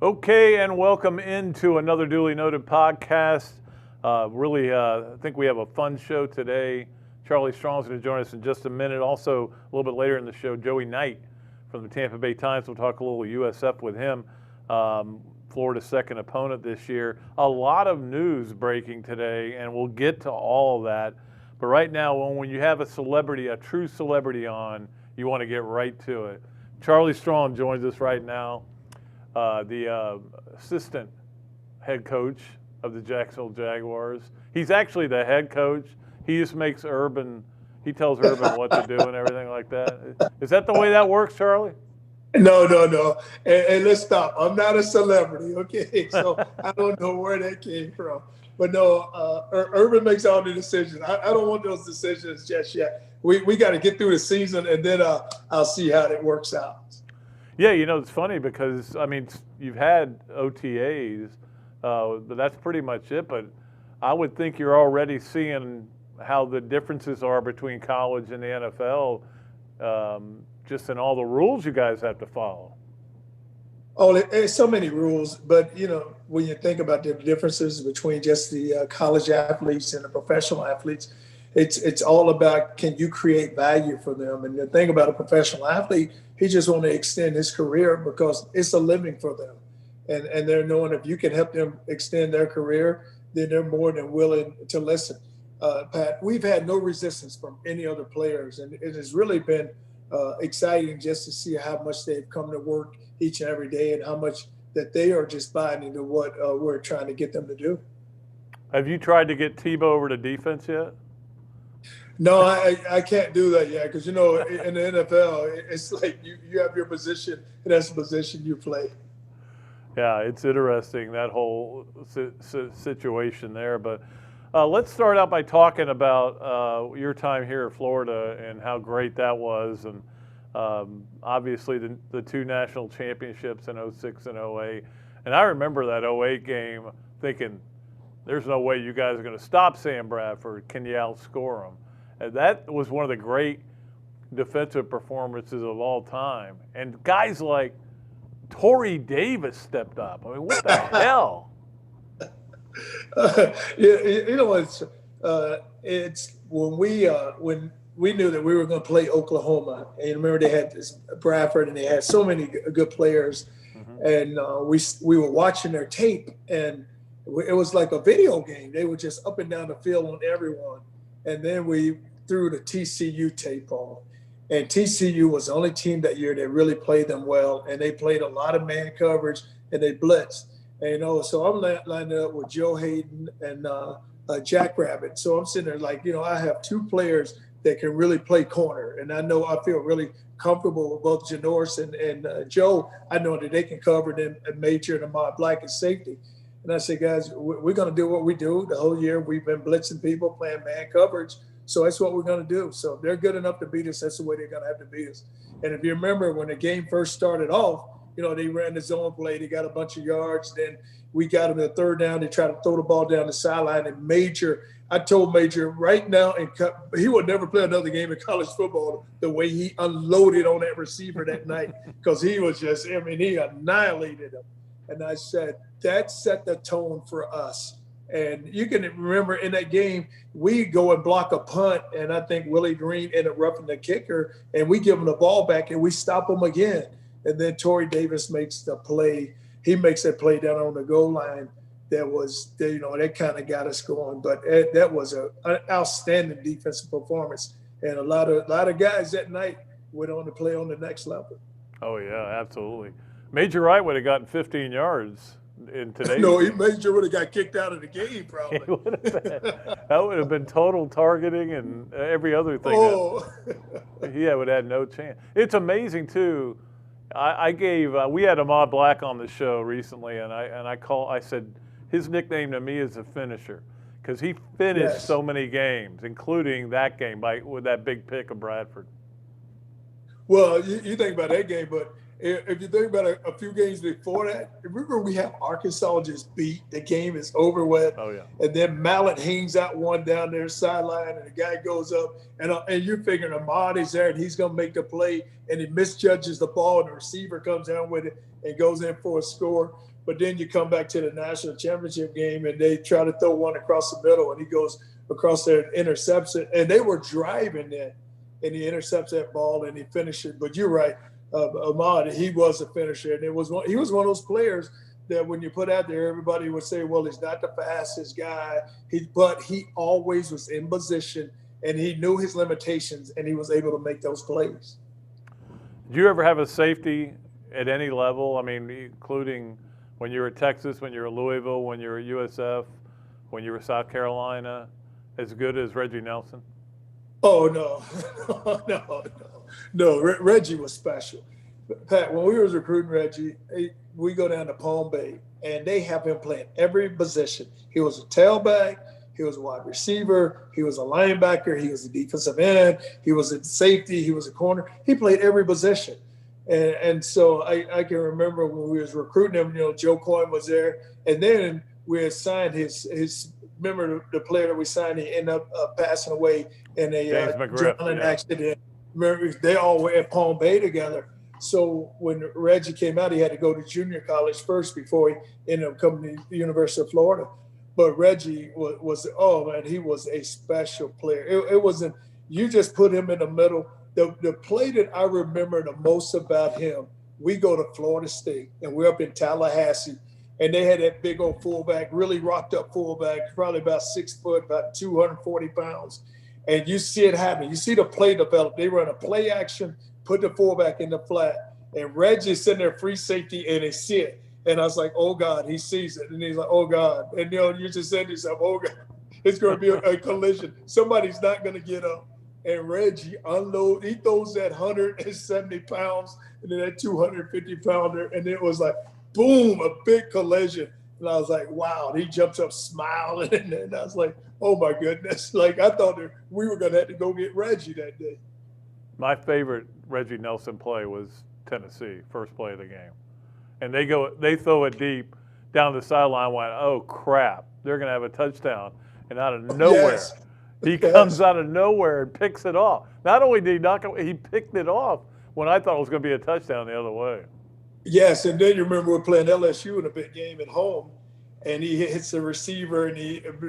Okay, and welcome into another Dooley Noted podcast. I think we have a fun show today. Charlie Strong's going to join us in just a minute. Also, a little bit later in the show, Joey Knight from the Tampa Bay Times. We'll talk a little USF with him. Florida's second opponent this year. A lot of news breaking today, and we'll get to all of that. But right now, when you have a celebrity, a true celebrity on, you want to get right to it. Charlie Strong joins us right now. The assistant head coach of the Jacksonville Jaguars. He's actually the head coach. He just makes he tells Urban what to do and everything like that. Is that the way that works, Charlie? No. And let's stop. I'm not a celebrity, okay? So I don't know where that came from. But no, Urban makes all the decisions. I don't want those decisions just yet. We got to get through the season, and then I'll see how it works out. Yeah, it's funny because, you've had OTAs, but that's pretty much it. But I would think you're already seeing how the differences are between college and the NFL, just in all the rules you guys have to follow. Oh, there's so many rules. But, when you think about the differences between just the college athletes and the professional athletes, it's all about, can you create value for them? And the thing about a professional athlete, he just want to extend his career because it's a living for them. And they're knowing if you can help them extend their career, then they're more than willing to listen. Pat, we've had no resistance from any other players. And it has really been exciting just to see how much they've come to work each and every day and how much that they are just buying into what we're trying to get them to do. Have you tried to get Tebow over to defense yet? No, I can't do that yet because, in the NFL, it's like you have your position, and that's the position you play. Yeah, it's interesting, that whole situation there. But let's start out by talking about your time here in Florida and how great that was. And obviously the two national championships in 06 and 08. And I remember that 08 game thinking, there's no way you guys are going to stop Sam Bradford. Can you outscore him? And that was one of the great defensive performances of all time. And guys like Torrey Davis stepped up. I mean, what the hell? It's when we knew that we were going to play Oklahoma. And remember, they had this Bradford, and they had so many good players. Mm-hmm. And we were watching their tape, and it was like a video game. They were just up and down the field on everyone. And then we threw the TCU tape on. And TCU was the only team that year that really played them well. And they played a lot of man coverage, and they blitzed. And, so I'm lining up with Joe Hayden and Jack Rabbit. So I'm sitting there like, I have two players that can really play corner. And I feel really comfortable with both Janoris and Joe. I know that they can cover them and Major and Ahmad Black as safety. And I said, guys, we're going to do what we do the whole year. We've been blitzing people, playing man coverage. So that's what we're going to do. So if they're good enough to beat us, that's the way they're going to have to beat us. And if you remember when the game first started off, they ran the zone play. They got a bunch of yards. Then we got them in the third down. They tried to throw the ball down the sideline. And I told Major right now, he would never play another game in college football the way he unloaded on that receiver that night because he was he annihilated him. And I said, that set the tone for us. And you can remember in that game, we go and block a punt, and I think Willie Green ended up roughing the kicker, and we give him the ball back, and we stop him again. And then Torrey Davis makes the play. He makes that play down on the goal line. That kind of got us going. But that was an outstanding defensive performance. And a lot of guys that night went on to play on the next level. Oh, yeah, absolutely. Major Wright would have gotten 15 yards in today's game. Major would have got kicked out of the game probably. That would have been total targeting and every other thing. Oh. He would have had no chance. It's amazing, too. We had Ahmad Black on the show recently, and I said his nickname to me is a finisher because he finished so many games, including that game with that big pick of Bradford. Well, you think about that game, but if you think about a few games before that, remember we have Arkansas just beat. The game is over with. Oh, yeah. And then Mallet hangs out one down there sideline, and the guy goes up, and you're figuring Ahmad is there, and he's going to make the play, and he misjudges the ball, and the receiver comes down with it and goes in for a score. But then you come back to the national championship game and they try to throw one across the middle and he goes across there and intercepts it. And they were driving it and he intercepts that ball and he finished it. But you're right, Ahmad, he was a finisher. And he was one of those players that when you put out there, everybody would say, well, he's not the fastest guy. But he always was in position and he knew his limitations and he was able to make those plays. Did you ever have a safety at any level? I mean, including when you were at Texas, when you were at Louisville, when you were at USF, when you were South Carolina, as good as Reggie Nelson? Oh, no. Reggie was special. Pat, when we was recruiting Reggie, we go down to Palm Bay, and they have him playing every position. He was a tailback. He was a wide receiver. He was a linebacker. He was a defensive end. He was a safety. He was a corner. He played every position. And so I can remember when we was recruiting him, Joe Coyne was there. And then we assigned his remember the player that we signed, he ended up passing away in a drowning accident. Remember, they all were at Palm Bay together. So when Reggie came out, he had to go to junior college first before he ended up coming to the University of Florida. But Reggie he was a special player. It wasn't, you just put him in the middle. The play that I remember the most about him, we go to Florida State, and we're up in Tallahassee, and they had that big old fullback, really rocked up fullback, probably about 6 foot, about 240 pounds. And you see it happen. You see the play develop. They run a play action, put the fullback in the flat, and Reggie's sitting there free safety, and they see it. And I was like, oh, God, he sees it. And he's like, oh, God. And, you just said to yourself, oh, God, it's going to be a collision. Somebody's not going to get up. And Reggie unloads. He throws that 170 pounds and then that 250-pounder. And it was like, boom, a big collision. And I was like, wow. And he jumps up smiling. And I was like, oh, my goodness. Like, I thought that we were going to have to go get Reggie that day. My favorite Reggie Nelson play was Tennessee, first play of the game. And they throw it deep down the sideline. Went, oh crap! They're going to have a touchdown, and out of nowhere, he comes out of nowhere and picks it off. Not only did he knock it, he picked it off when I thought it was going to be a touchdown the other way. Yes, and then you remember we're playing LSU in a big game at home, and he hits the receiver, and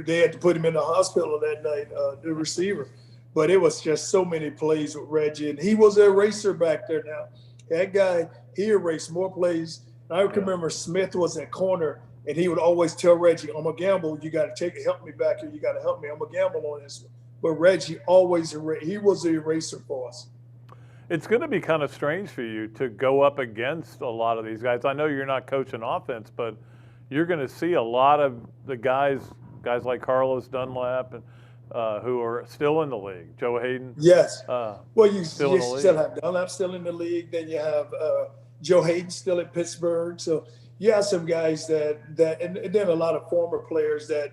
they had to put him in the hospital that night, the receiver. But it was just so many plays with Reggie, and he was an eraser back there. Now that guy, he erased more plays. I can remember Smith was at corner, and he would always tell Reggie, I'm going to gamble. You got to help me back here. You got to help me. I'm going to gamble on this one. But Reggie he was the eraser for us. It's going to be kind of strange for you to go up against a lot of these guys. I know you're not coaching offense, but you're going to see a lot of the guys like Carlos Dunlap, and who are still in the league. Joe Hayden. Yes. You still have Dunlap still in the league. Then you have Joe Hayden still at Pittsburgh. So you have some guys and then a lot of former players that,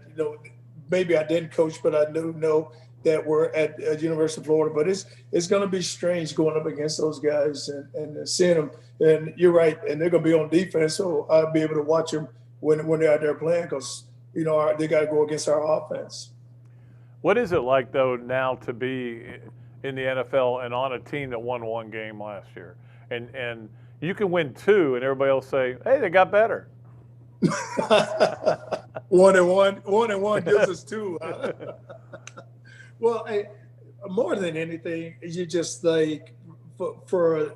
maybe I didn't coach, but I know that were at University of Florida. But it's going to be strange going up against those guys and seeing them. And you're right. And they're going to be on defense. So I'll be able to watch them when they're out there playing because, they got to go against our offense. What is it like, though, now to be in the NFL and on a team that won one game last year? And you can win two, and everybody will say, hey, they got better. 1-1 gives us two. Well, more than anything, you just like for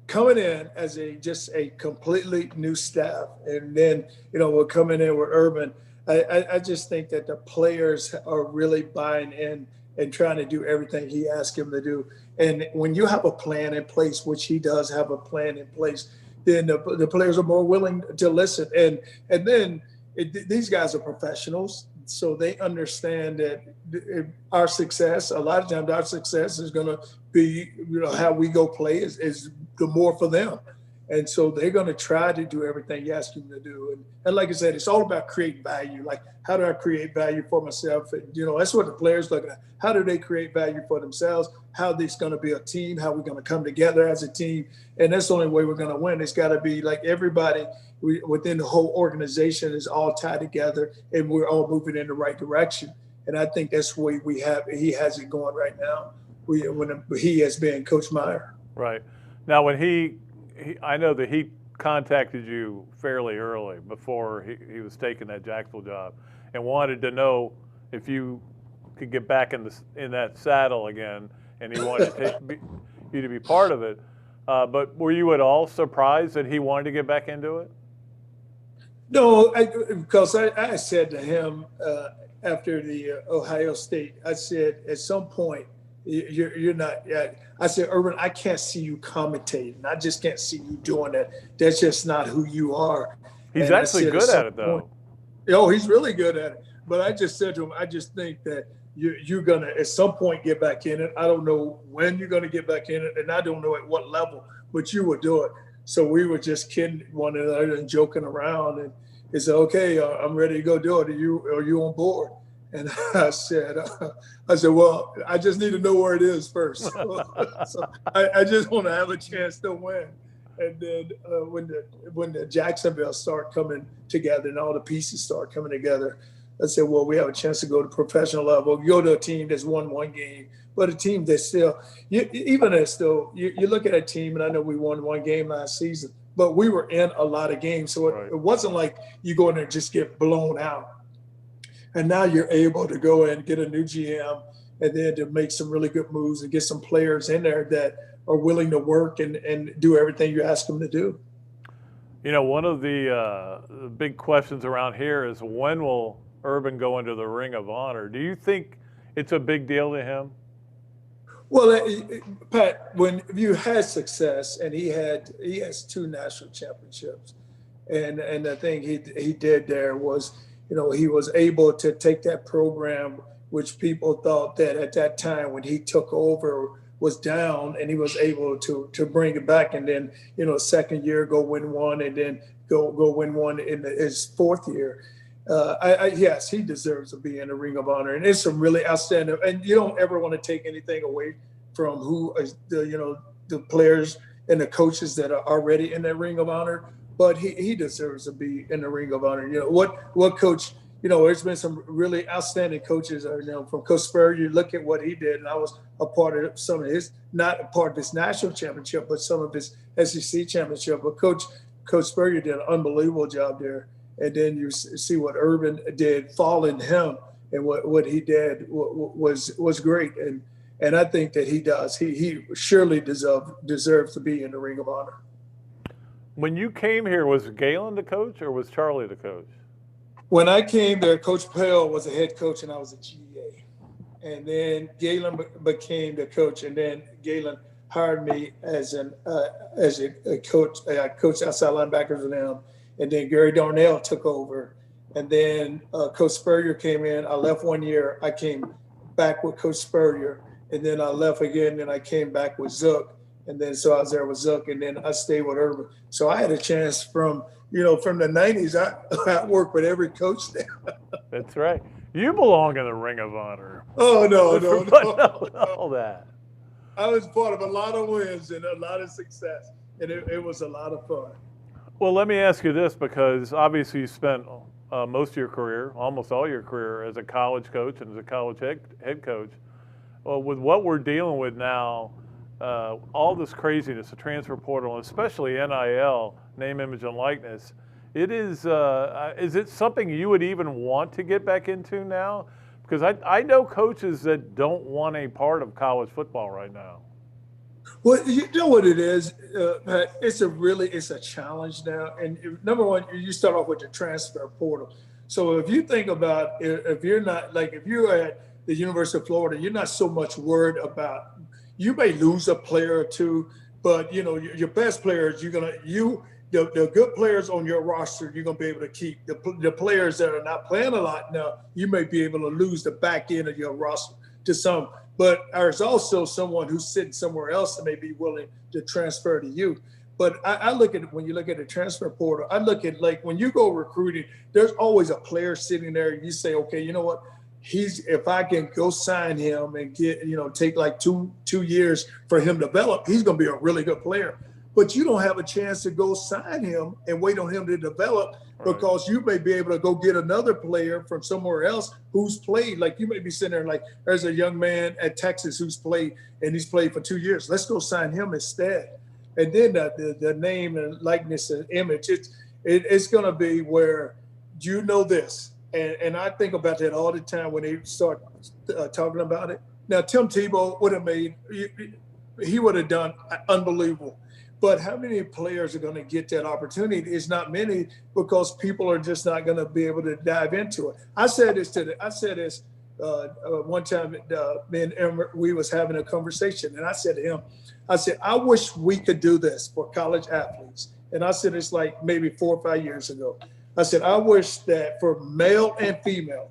coming in as just a completely new staff, and then we're coming in with Urban. I just think that the players are really buying in and trying to do everything he asks them to do. And when you have a plan in place, which he does have a plan in place, then the players are more willing to listen. And then these guys are professionals, so they understand that our success, a lot of times our success is going to be, how we go play is the more for them. And so they're going to try to do everything you ask them to do. And like I said, it's all about creating value. Like, how do I create value for myself? And, that's what the players looking at. How do they create value for themselves? How this going to be a team? How we're going to come together as a team? And that's the only way we're going to win. It's got to be like everybody within the whole organization is all tied together, and we're all moving in the right direction. And I think that's the way he has it going right now. When he has been Coach Meyer. Right. Now, when I know that he contacted you fairly early before he was taking that Jacksonville job and wanted to know if you could get back in that saddle again, and he wanted to you to be part of it. But were you at all surprised that he wanted to get back into it? No, because I said to him after the Ohio State, I said, at some point, you're not. I said, Urban, I can't see you commentating. I just can't see you doing that. That's just not who you are. He's actually good at it, though. Oh, he's really good at it. But I just said to him, I just think that you're going to, at some point, get back in it. I don't know when you're going to get back in it, and I don't know at what level, but you will do it. So we were just kidding one another and joking around. And he said, okay, I'm ready to go do it. Are you on board? And I said, well, I just need to know where it is first. So I just want to have a chance to win. And then when the Jacksonville start coming together and all the pieces start coming together, I said, well, we have a chance to go to professional level, go to a team that's won one game, but a team that's still, you look at a team, and I know we won one game last season, but we were in a lot of games. So it wasn't like you go in there and just get blown out. And now you're able to go in and get a new GM and then to make some really good moves and get some players in there that are willing to work and do everything you ask them to do. You know, one of the big questions around here is, when will Urban go into the Ring of Honor? Do you think it's a big deal to him? Well, Pat, when you had success, and he has 2 national championships, and the thing he did there was, you know, he was able to take that program, which people thought that at that time when he took over was down, and he was able to bring it back, and then, you know, second year go win one, and then go win one in his 4th year. Yes, he deserves to be in the Ring of Honor, and it's some really outstanding. And you don't ever want to take anything away from who is the players and the coaches that are already in that Ring of Honor. But he deserves to be in the Ring of Honor. You know what coach? You know, there's been some really outstanding coaches. You know, from Coach Spurrier, you look at what he did, and I was a part of some of his, not a part of his national championship, but some of his SEC championship. But Coach Spurrier did an unbelievable job there. And then you see what Urban did, following him, and what he did was great. And I think that he does. He surely deserves to be in the Ring of Honor. When you came here, was Galen the coach or was Charlie the coach? When I came there, Coach Pell was a head coach and I was a GA. And then Galen became the coach, and then Galen hired me as a coach. I coached outside linebackers with him. And then Gary Darnell took over. And then Coach Spurrier came in. I left 1 year. I came back with Coach Spurrier. And then I left again, and I came back with Zook. And then so I was there with Zook, and then I stayed with Urban. So I had a chance from the 90s. I worked with every coach there. That's right. You belong in the Ring of Honor. Oh, no. All that. I was part of a lot of wins and a lot of success. And it was a lot of fun. Well, let me ask you this, because obviously you spent most of your career, almost all your career, as a college coach and as a college head coach. Well, with what we're dealing with now, all this craziness, the transfer portal, and especially NIL, name, image, and likeness, is it something you would even want to get back into now? Because I know coaches that don't want a part of college football right now. Well, you know what it is, Pat? It's a challenge now. And number one, you start off with the transfer portal. So if you think about, if you're at the University of Florida, you're not so much worried about, you may lose a player or two, but you know, your best players, the good players on your roster, you're going to be able to keep. The players that are not playing a lot now, you may be able to lose the back end of your roster to some. But there's also someone who's sitting somewhere else that may be willing to transfer to you. But I look at it, when you look at the transfer portal, I look at, like, when you go recruiting, there's always a player sitting there. You say, okay, you know what? If I can go sign him and get, take like two years for him to develop, he's going to be a really good player. But you don't have a chance to go sign him and wait on him to develop, because you may be able to go get another player from somewhere else who's played. Like, you may be sitting there like, there's a young man at Texas who's played, and he's played for 2 years. Let's go sign him instead. And then the name and likeness and image, it's going to be where you know this. And I think about that all the time when they start talking about it. Now, Tim Tebow would have made, he would have done unbelievable. But how many players are going to get that opportunity? It's not many, because people are just not going to be able to dive into it. I said this one time. Me and Emmer, we was having a conversation, and I said to him, I wish we could do this for college athletes. And I said, it's like maybe 4 or 5 years ago. I said, I wish that for male and female,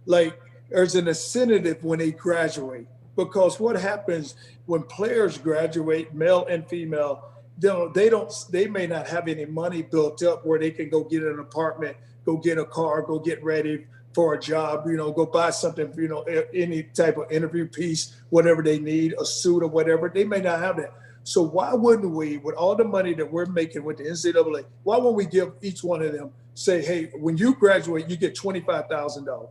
like there's an incentive when they graduate. Because what happens when players graduate, male and female, they may not have any money built up where they can go get an apartment, go get a car, go get ready for a job, go buy something, any type of interview piece, whatever they need, a suit or whatever. They may not have that. So why wouldn't we, with all the money that we're making with the NCAA, why won't we give each one of them, say, hey, when you graduate, you get $25,000.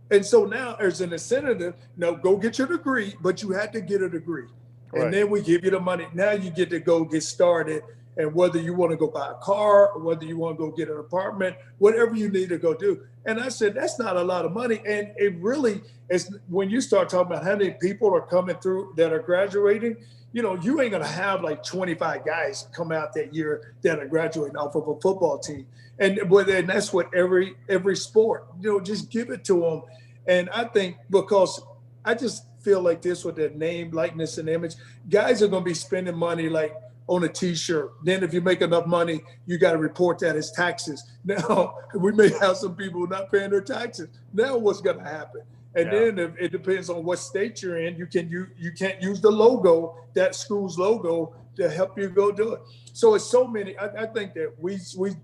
And so now there's an incentive. No, go get your degree, but you had to get a degree. Right. And then we give you the money. Now you get to go get started. And whether you want to go buy a car or whether you want to go get an apartment, whatever you need to go do. And I said, that's not a lot of money. And it really is, when you start talking about how many people are coming through that are graduating, you ain't going to have like 25 guys come out that year that are graduating off of a football team. And that's what every sport, just give it to them. And I think, because I just feel like this with the name, likeness, and image, guys are going to be spending money like on a T-shirt. Then if you make enough money, you got to report that as taxes. Now, we may have some people not paying their taxes. Now what's going to happen? And then if it depends on what state you're in, you can't use the logo, that school's logo, to help you go do it. So it's so many. I think that we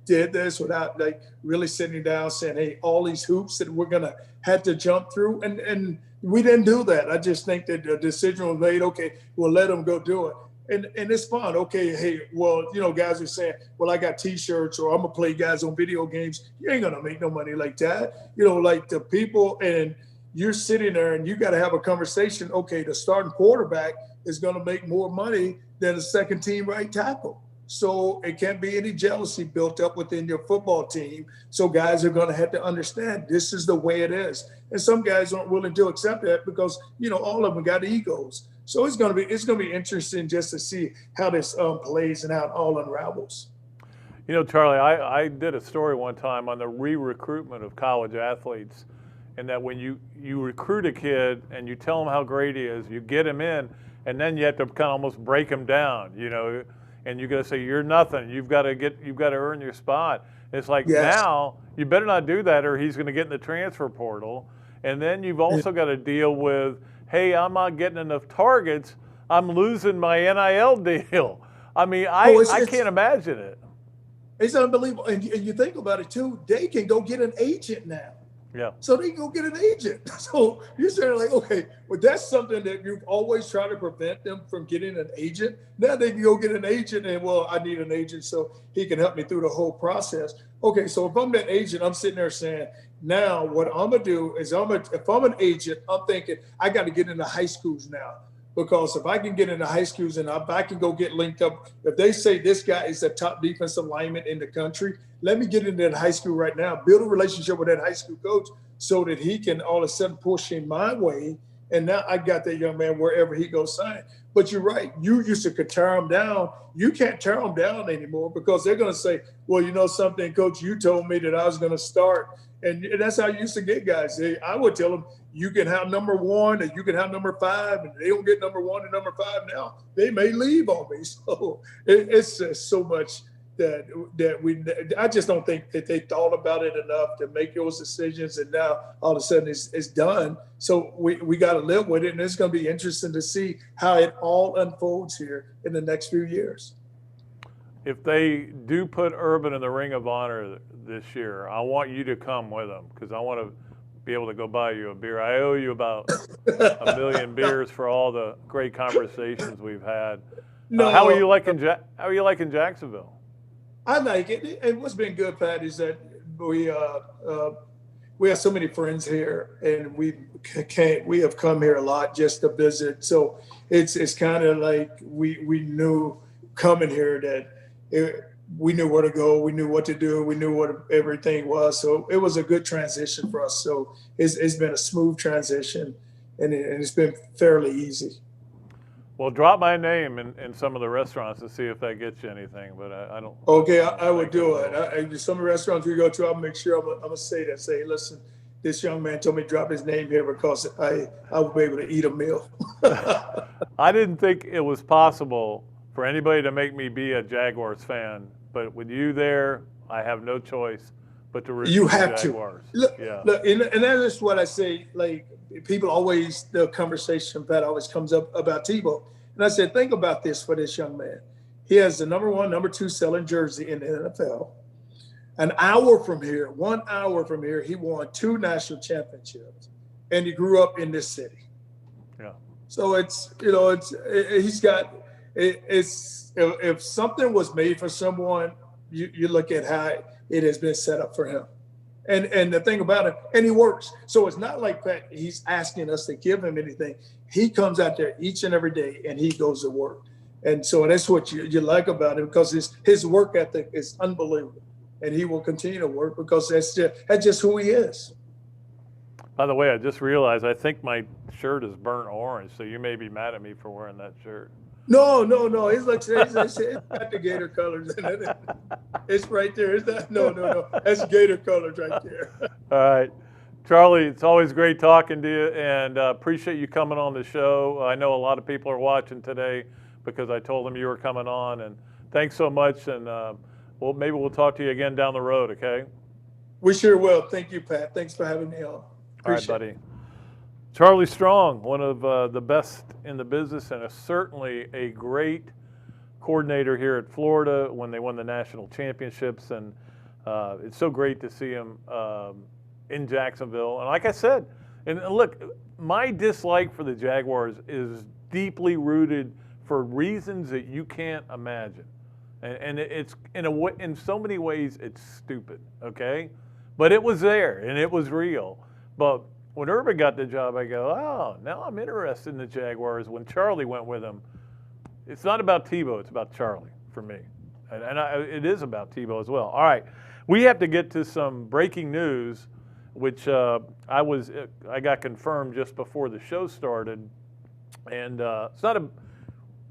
did this without like really sitting down saying, hey, all these hoops that we're gonna have to jump through, and we didn't do that. I just think that the decision was made. Okay, we'll let them go do it, and it's fun. Okay, hey, well, guys are saying, well, I got T-shirts, or I'm gonna play guys on video games. You ain't gonna make no money like that. Like the people, and you're sitting there and you got to have a conversation. Okay, the starting quarterback is going to make more money than a second team right tackle. So it can't be any jealousy built up within your football team. So guys are going to have to understand this is the way it is. And some guys aren't willing to accept that because, all of them got egos. So it's going to be interesting just to see how this plays and how it all unravels. Charlie, I did a story one time on the re-recruitment of college athletes. And that when you recruit a kid and you tell him how great he is, you get him in, and then you have to kind of almost break him down, and you got to say you're nothing. You've got to earn your spot. It's like, now you better not do that, or he's going to get in the transfer portal. And then you've also got to deal with, hey, I'm not getting enough targets. I'm losing my NIL deal. I mean, I can't imagine it. It's unbelievable. And you think about it too. They can go get an agent now. Yeah. So they can go get an agent. So you're saying like, okay, well, that's something that you've always tried to prevent them from getting an agent. Now they can go get an agent, and well, I need an agent so he can help me through the whole process. Okay, so if I'm that agent, I'm sitting there saying, now what I'm gonna do is if I'm an agent, I'm thinking I got to get into high schools now. Because if I can get into high schools and if I can go get linked up, if they say this guy is the top defensive lineman in the country, let me get into that high school right now, build a relationship with that high school coach so that he can all of a sudden push him my way. And now I got that young man wherever he goes sign. But you're right. You used to tear him down. You can't tear him down anymore because they're going to say, well, something, coach, you told me that I was going to start. And that's how you used to get guys. I would tell them, you can have number 1 and you can have number 5, and they don't get number 1 and number 5 now. They may leave on me. So it's just so much that I just don't think that they thought about it enough to make those decisions. And now all of a sudden it's done. So we got to live with it. And it's going to be interesting to see how it all unfolds here in the next few years. If they do put Urban in the Ring of Honor this year, I want you to come with them because I want to be able to go buy you a beer. I owe you about a million beers for all the great conversations we've had. No, how are you liking Jacksonville? I like it. And what's been good, Pat, is that we we have so many friends here, and we have come here a lot just to visit. So it's kind of like we knew coming here that we knew where to go, we knew what to do, we knew what everything was. So it was a good transition for us. So it's been a smooth transition, and it's been fairly easy. Well, drop my name in some of the restaurants to see if that gets you anything, but I don't. Okay, I would do it. Some of the restaurants we go to, I'll make sure I'm gonna say that. Say, listen, this young man told me to drop his name here because I will be able to eat a meal. I didn't think it was possible for anybody to make me be a Jaguars fan, but with you there, I have no choice but to root for the Jaguars. Look, and that is what I say. Like, people always, the conversation that always comes up about Tebow. And I said, think about this for this young man. He has the number 1, number 2 selling jersey in the NFL. 1 hour from here, he won 2 national championships, and he grew up in this city. Yeah. So if something was made for someone, you look at how it has been set up for him. And the thing about it, and he works. So it's not like that he's asking us to give him anything. He comes out there each and every day and he goes to work. And so that's what you like about him, because his work ethic is unbelievable. And he will continue to work because that's just who he is. By the way, I just realized I think my shirt is burnt orange, so you may be mad at me for wearing that shirt. No. It's got the Gator colors in it. It's right there. It's not, no. That's Gator colors right there. All right. Charlie, it's always great talking to you, and appreciate you coming on the show. I know a lot of people are watching today because I told them you were coming on, and thanks so much, and maybe we'll talk to you again down the road, okay? We sure will. Thank you, Pat. Thanks for having me on. All right, buddy. Charlie Strong, one of the best in the business, and certainly a great coordinator here at Florida when they won the national championships. And it's so great to see him in Jacksonville. And like I said, and look, my dislike for the Jaguars is deeply rooted for reasons that you can't imagine. And it's in so many ways it's stupid, okay? But it was there and it was real. But when Urban got the job, I go, oh, now I'm interested in the Jaguars. When Charlie went with him, it's not about Tebow, it's about Charlie for me. And it is about Tebow as well. All right, we have to get to some breaking news, which I got confirmed just before the show started. And it's not a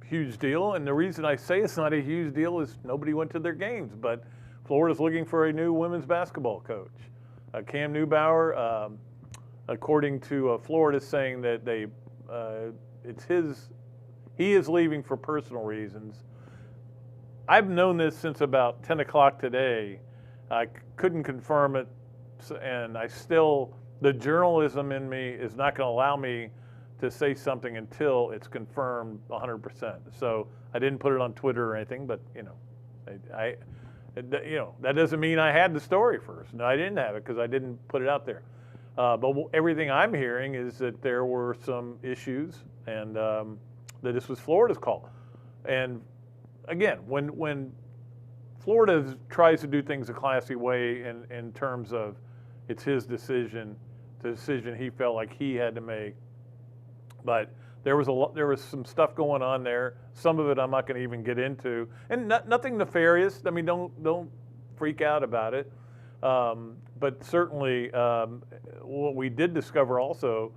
huge deal. And the reason I say it's not a huge deal is nobody went to their games. But Florida's looking for a new women's basketball coach. Cam Newbauer, according to Florida, saying that he is leaving for personal reasons. I've known this since about 10 o'clock today. I couldn't confirm it, and the journalism in me is not going to allow me to say something until it's confirmed 100%. So I didn't put it on Twitter or anything, but that doesn't mean I had the story first. No, I didn't have it because I didn't put it out there. But everything I'm hearing is that there were some issues, and that this was Florida's call. And again, when Florida tries to do things a classy way in terms of it's his decision, the decision he felt like he had to make. But there was some stuff going on there. Some of it I'm not going to even get into, and nothing nefarious. I mean, don't freak out about it. But certainly, what we did discover also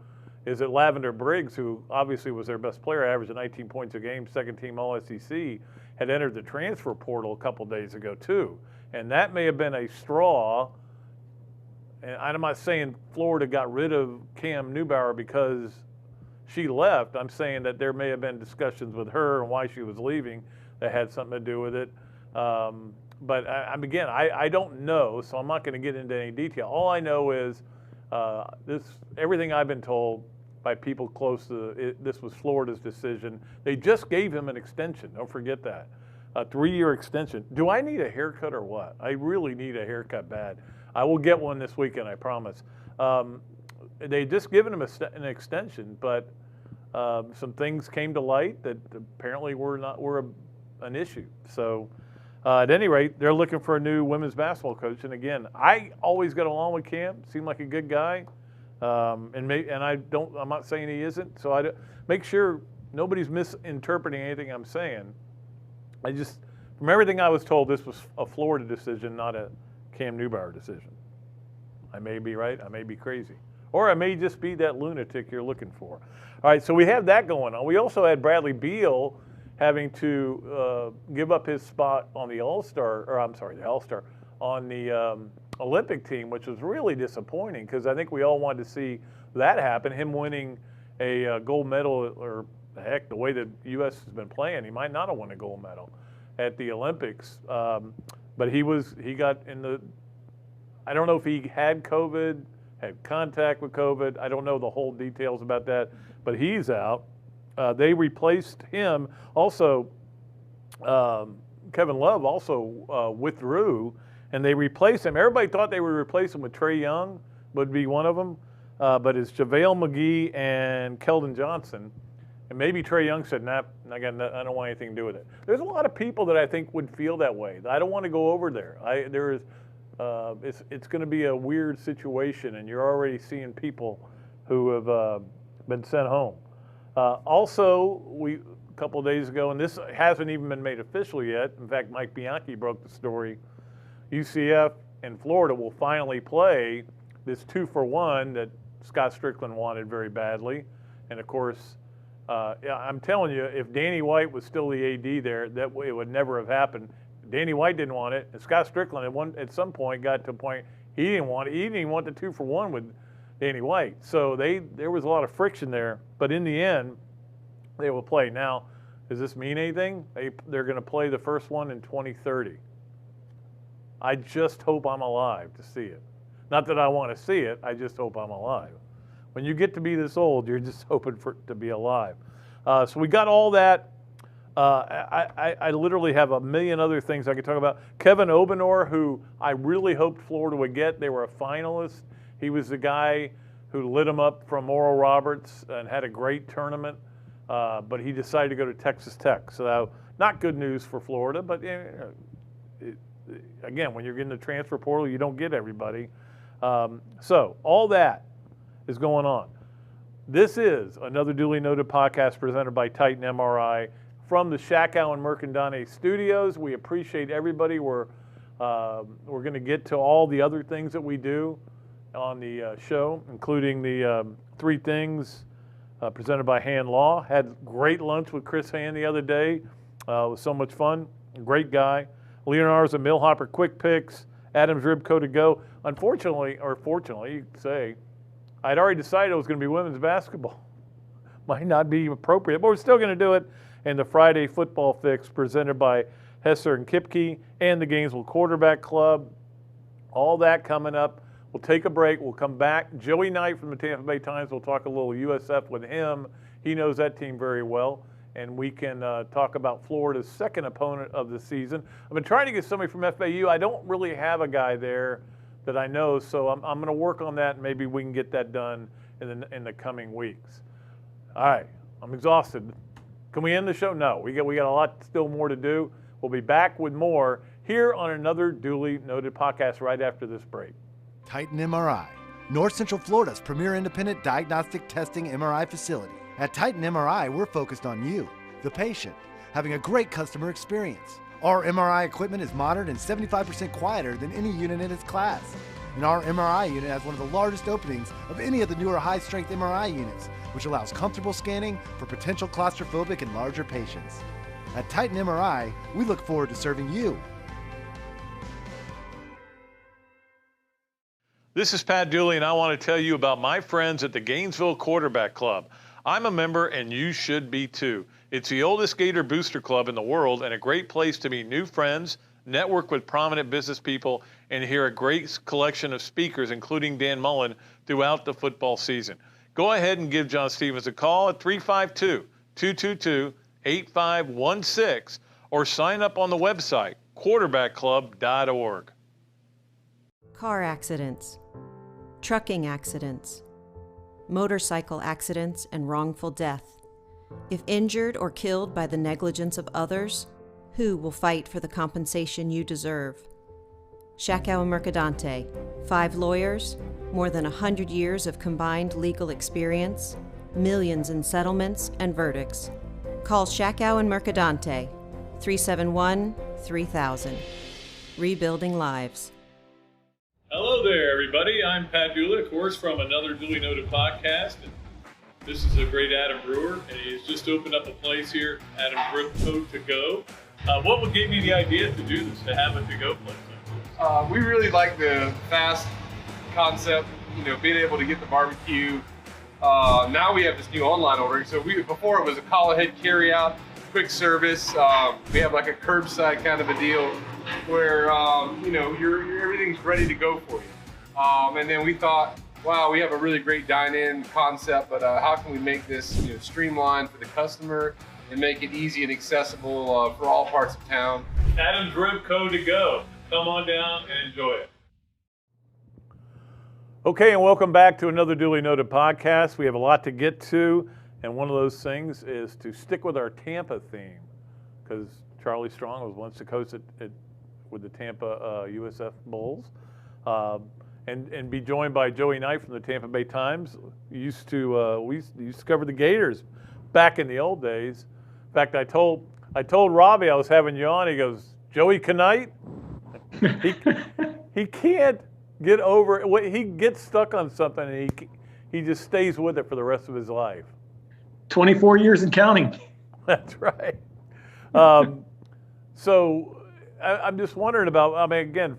is that Lavender Briggs, who obviously was their best player, averaging 19 points a game, second team All-SEC, had entered the transfer portal a couple days ago too. And that may have been a straw. And I'm not saying Florida got rid of Cam Newbauer because she left. I'm saying that there may have been discussions with her and why she was leaving that had something to do with it. But again, I don't know, so I'm not going to get into any detail. All I know is everything I've been told by people close to it, this was Florida's decision. They just gave him an extension. Don't forget that. A 3-year extension. Do I need a haircut or what? I really need a haircut bad. I will get one this weekend, I promise. They just given him an extension, but some things came to light that apparently were an issue. So At any rate, they're looking for a new women's basketball coach. And again, I always got along with Cam. Seemed like a good guy. I'm not saying he isn't. So I make sure nobody's misinterpreting anything I'm saying. From everything I was told, this was a Florida decision, not a Cam Newbauer decision. I may be right. I may be crazy. Or I may just be that lunatic you're looking for. All right, so we have that going on. We also had Bradley Beal having to give up his spot on the All-Star on the Olympic team, which was really disappointing because I think we all wanted to see that happen, him winning a gold medal, or heck, the way the U.S. has been playing, he might not have won a gold medal at the Olympics. But he got in the, I don't know if he had COVID, had contact with COVID. I don't know the whole details about that, but he's out. They replaced him. Also, Kevin Love also withdrew, and they replaced him. Everybody thought they would replace him with Trae Young, would be one of them, but it's JaVale McGee and Keldon Johnson. And maybe Trae Young said, nah, I don't want anything to do with it. There's a lot of people that I think would feel that way. I don't want to go over there. It's going to be a weird situation, and you're already seeing people who have been sent home. Also, a couple of days ago, and this hasn't even been made official yet. In fact, Mike Bianchi broke the story. UCF and Florida will finally play this 2-for-1 that Scott Strickland wanted very badly. And of course, I'm telling you, if Danny White was still the AD there, it would never have happened. Danny White didn't want it, and Scott Strickland at some point got to a point he didn't want it. He didn't even want the 2-for-1 with Danny White. So there was a lot of friction there, but in the end, they will play. Now, does this mean anything? They're going to play the first one in 2030. I just hope I'm alive to see it. Not that I want to see it, I just hope I'm alive. When you get to be this old, you're just hoping to be alive. So we got all that. I literally have a million other things I could talk about. Kevin Obanor, who I really hoped Florida would get. They were a finalist. He was the guy who lit him up from Oral Roberts and had a great tournament, but he decided to go to Texas Tech. So not good news for Florida, but again, when you're getting the transfer portal, you don't get everybody. So all that is going on. This is another duly noted podcast presented by Titan MRI from the Shakow and Mercandone studios. We appreciate everybody. We're going to get to all the other things that we do on the show, including the 3 things presented by Hand Law. Had great lunch with Chris Hand the other day. It was so much fun. Great guy. Leonardo's and Millhopper Quick Picks. Adam's Ribco to go. Unfortunately, or fortunately, you could say, I'd already decided it was going to be women's basketball. Might not be appropriate, but we're still going to do it. And the Friday Football Fix presented by Hesser and Kipke and the Gainesville Quarterback Club. All that coming up. We'll take a break. We'll come back. Joey Knight from the Tampa Bay Times. We'll talk a little USF with him. He knows that team very well. And we can talk about Florida's second opponent of the season. I've been trying to get somebody from FAU. I don't really have a guy there that I know, so I'm going to work on that, and maybe we can get that done in the coming weeks. All right, I'm exhausted. Can we end the show? No, we got a lot still more to do. We'll be back with more here on another duly noted podcast right after this break. Titan MRI, North Central Florida's premier independent diagnostic testing MRI facility. At Titan MRI, we're focused on you, the patient, having a great customer experience. Our MRI equipment is modern and 75% quieter than any unit in its class. And our MRI unit has one of the largest openings of any of the newer high-strength MRI units, which allows comfortable scanning for potential claustrophobic and larger patients. At Titan MRI, we look forward to serving you. This is Pat Dooley, and I want to tell you about my friends at the Gainesville Quarterback Club. I'm a member, and you should be too. It's the oldest Gator booster club in the world and a great place to meet new friends, network with prominent business people, and hear a great collection of speakers, including Dan Mullen, throughout the football season. Go ahead and give John Stevens a call at 352-222-8516 or sign up on the website, quarterbackclub.org. Car accidents, trucking accidents, motorcycle accidents, and wrongful death. If injured or killed by the negligence of others, Who will fight for the compensation you deserve? Shackow and Mercadante, 5 lawyers, more than 100 years of combined legal experience, millions in settlements and verdicts. Call Shackow and Mercadante, 371-3000. Rebuilding lives. Hello there, everybody. I'm Pat Dooley, of course, from another Dooley Noted podcast. And this is a great Adam Brewer, and he's just opened up a place here, Adam Brewer To Go. What would give you the idea to do this, to have a to-go place? We really like the fast concept, being able to get the barbecue. Now we have this new online ordering. So before it was a call ahead carry out, quick service. We have like a curbside kind of a deal where, everything's ready to go for you. And then we thought, wow, we have a really great dine-in concept, but how can we make this streamlined for the customer and make it easy and accessible for all parts of town? Adam's Ribco To Go. Come on down and enjoy it. Okay, and welcome back to another Dooley Noted podcast. We have a lot to get to, and one of those things is to stick with our Tampa theme, because Charlie Strong was once the coach with the Tampa USF Bulls, and be joined by Joey Knight from the Tampa Bay Times. We used to cover the Gators back in the old days. In fact, I told Robbie I was having you on. He goes, Joey Knight? He can't get over it. He gets stuck on something and he just stays with it for the rest of his life. 24 years and counting. That's right. So I'm just wondering about, again,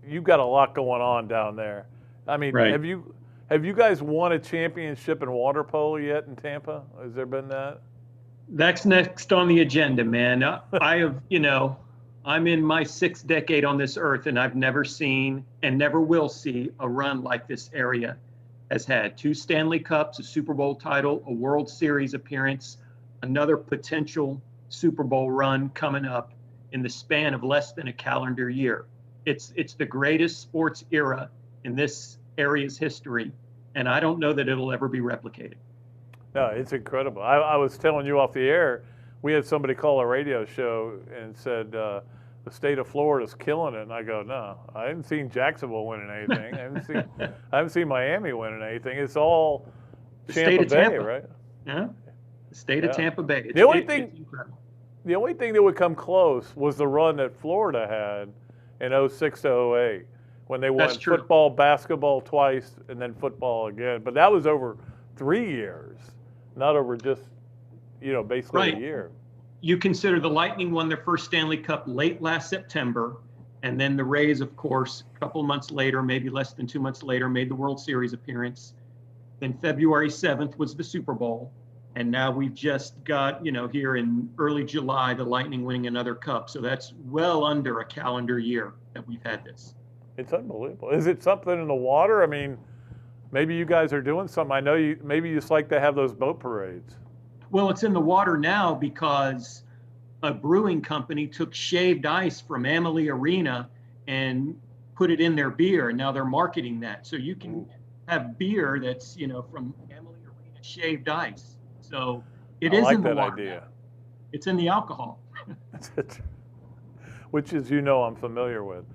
you've got a lot going on down there. Right. Have you guys won a championship in water polo yet in Tampa? Has there been that? That's next on the agenda, man. I have, I'm in my 6th decade on this earth, and I've never seen and never will see a run like this area has had. 2 Stanley Cups, a Super Bowl title, a World Series appearance, another potential Super Bowl run coming up in the span of less than a calendar year. It's the greatest sports era in this area's history, and I don't know that it'll ever be replicated. No, it's incredible. I was telling you off the air, we had somebody call a radio show and said the state of Florida's killing it, and I go, no, I haven't seen Jacksonville winning anything. I haven't seen Miami winning anything. It's all Tampa Bay, right? Yeah, the state of Tampa Bay. The only thing that would come close was the run that Florida had in 06 to 08 when they won football, basketball twice, and then football again. But that was over 3 years, not over just basically a year. You consider the Lightning won their first Stanley Cup late last September, and then the Rays, of course, a couple of months later, maybe less than 2 months later, made the World Series appearance. Then February 7th was the Super Bowl, and now we've just got, here in early July, the Lightning winning another cup. So that's well under a calendar year that we've had this. It's unbelievable. Is it something in the water? Maybe you guys are doing something. I know maybe you just like to have those boat parades. Well, it's in the water now because a brewing company took shaved ice from Amalie Arena and put it in their beer, and now they're marketing that. So you can have beer that's, from Amalie Arena shaved ice. So it is in the water. Idea. Now. It's in the alcohol. Which is, I'm familiar with.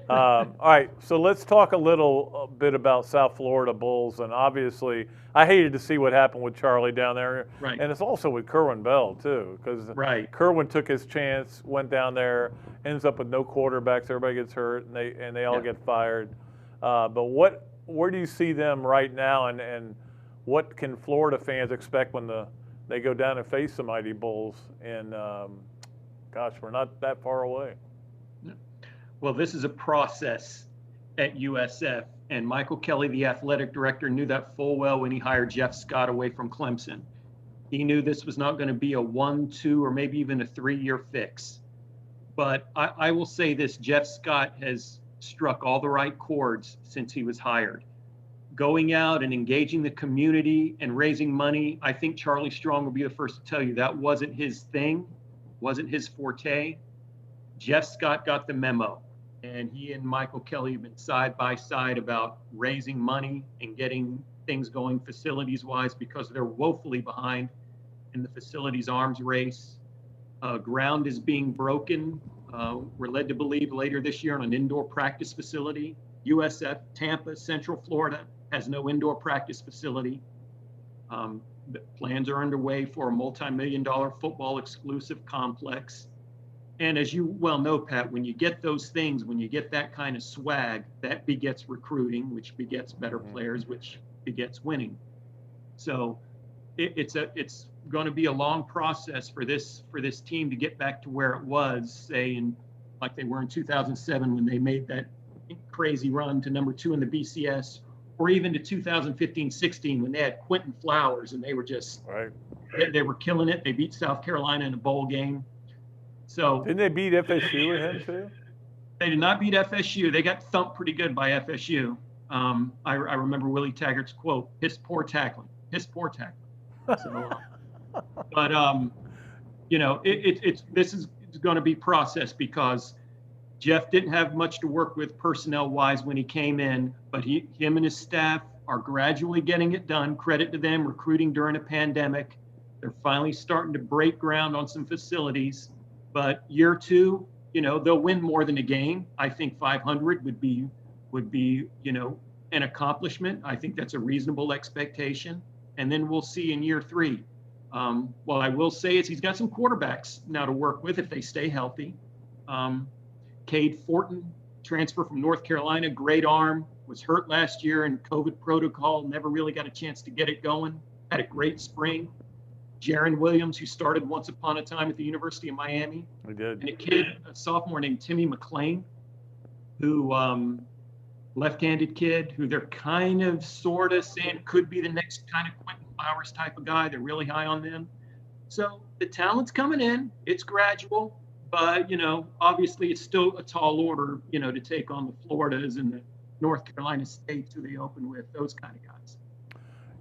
All right, so let's talk a little bit about South Florida Bulls, and obviously, I hated to see what happened with Charlie down there, right. And it's also with Kerwin Bell too, because Kerwin took his chance, went down there, ends up with no quarterbacks, everybody gets hurt, and they all get fired. But where do you see them right now, and what can Florida fans expect when they go down and face the mighty Bulls? And we're not that far away. Well, this is a process at USF, and Michael Kelly, the athletic director, knew that full well when he hired Jeff Scott away from Clemson. He knew this was not going to be a 1, 2, or maybe even a 3-year fix. But I will say this, Jeff Scott has struck all the right chords since he was hired. Going out and engaging the community and raising money, I think Charlie Strong will be the first to tell you that wasn't his thing, wasn't his forte. Jeff Scott got the memo. And he and Michael Kelly have been side by side about raising money and getting things going facilities-wise because they're woefully behind in the facilities arms race. Ground is being broken. We're led to believe later this year on an indoor practice facility. USF, Tampa, Central Florida has no indoor practice facility. The plans are underway for a multi-million-dollar football exclusive complex. And as you well know, Pat, when you get those things, when you get that kind of swag, that begets recruiting, which begets better players, which begets winning. So it's going to be a long process for this team to get back to where it was, say, like they were in 2007 when they made that crazy run to number 2 in the BCS, or even to 2015-16 when they had Quentin Flowers and they were just they were killing it. They beat South Carolina in a bowl game. So didn't they beat FSU with him too? They did not beat FSU. They got thumped pretty good by FSU. I remember Willie Taggart's quote: "Piss poor tackling, piss poor tackling." So, but this is going to be processed because Jeff didn't have much to work with personnel-wise when he came in, but him and his staff are gradually getting it done. Credit to them, recruiting during a pandemic. They're finally starting to break ground on some facilities. But year 2, they'll win more than a game. I think 500 would be, an accomplishment. I think that's a reasonable expectation. And then we'll see in year 3. What I will say is he's got some quarterbacks now to work with if they stay healthy. Cade Fortin, transfer from North Carolina, great arm, was hurt last year in COVID protocol, never really got a chance to get it going, had a great spring. Jaren Williams, who started once upon a time at the University of Miami. We did. And a sophomore named Timmy McClain, who left-handed kid, who they're kind of sort of saying could be the next kind of Quentin Flowers type of guy. They're really high on them. So the talent's coming in. It's gradual. But, obviously it's still a tall order, to take on the Floridas and the North Carolina States who they open with, those kind of guys.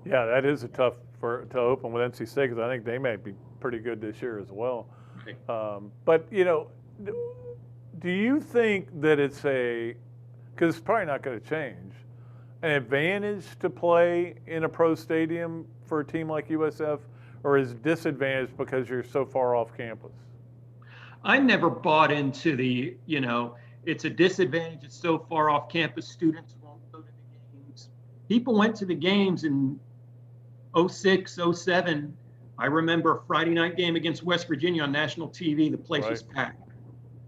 Yeah, that is a tough to open with NC State because I think they may be pretty good this year as well. Right. But, do you think that it's because it's probably not going to change, an advantage to play in a pro stadium for a team like USF, or is disadvantage because you're so far off campus? I never bought into the, it's a disadvantage. It's so far off campus. Students won't go to the games. People went to the games in 06, 07. I remember a Friday night game against West Virginia on national TV. The place was packed.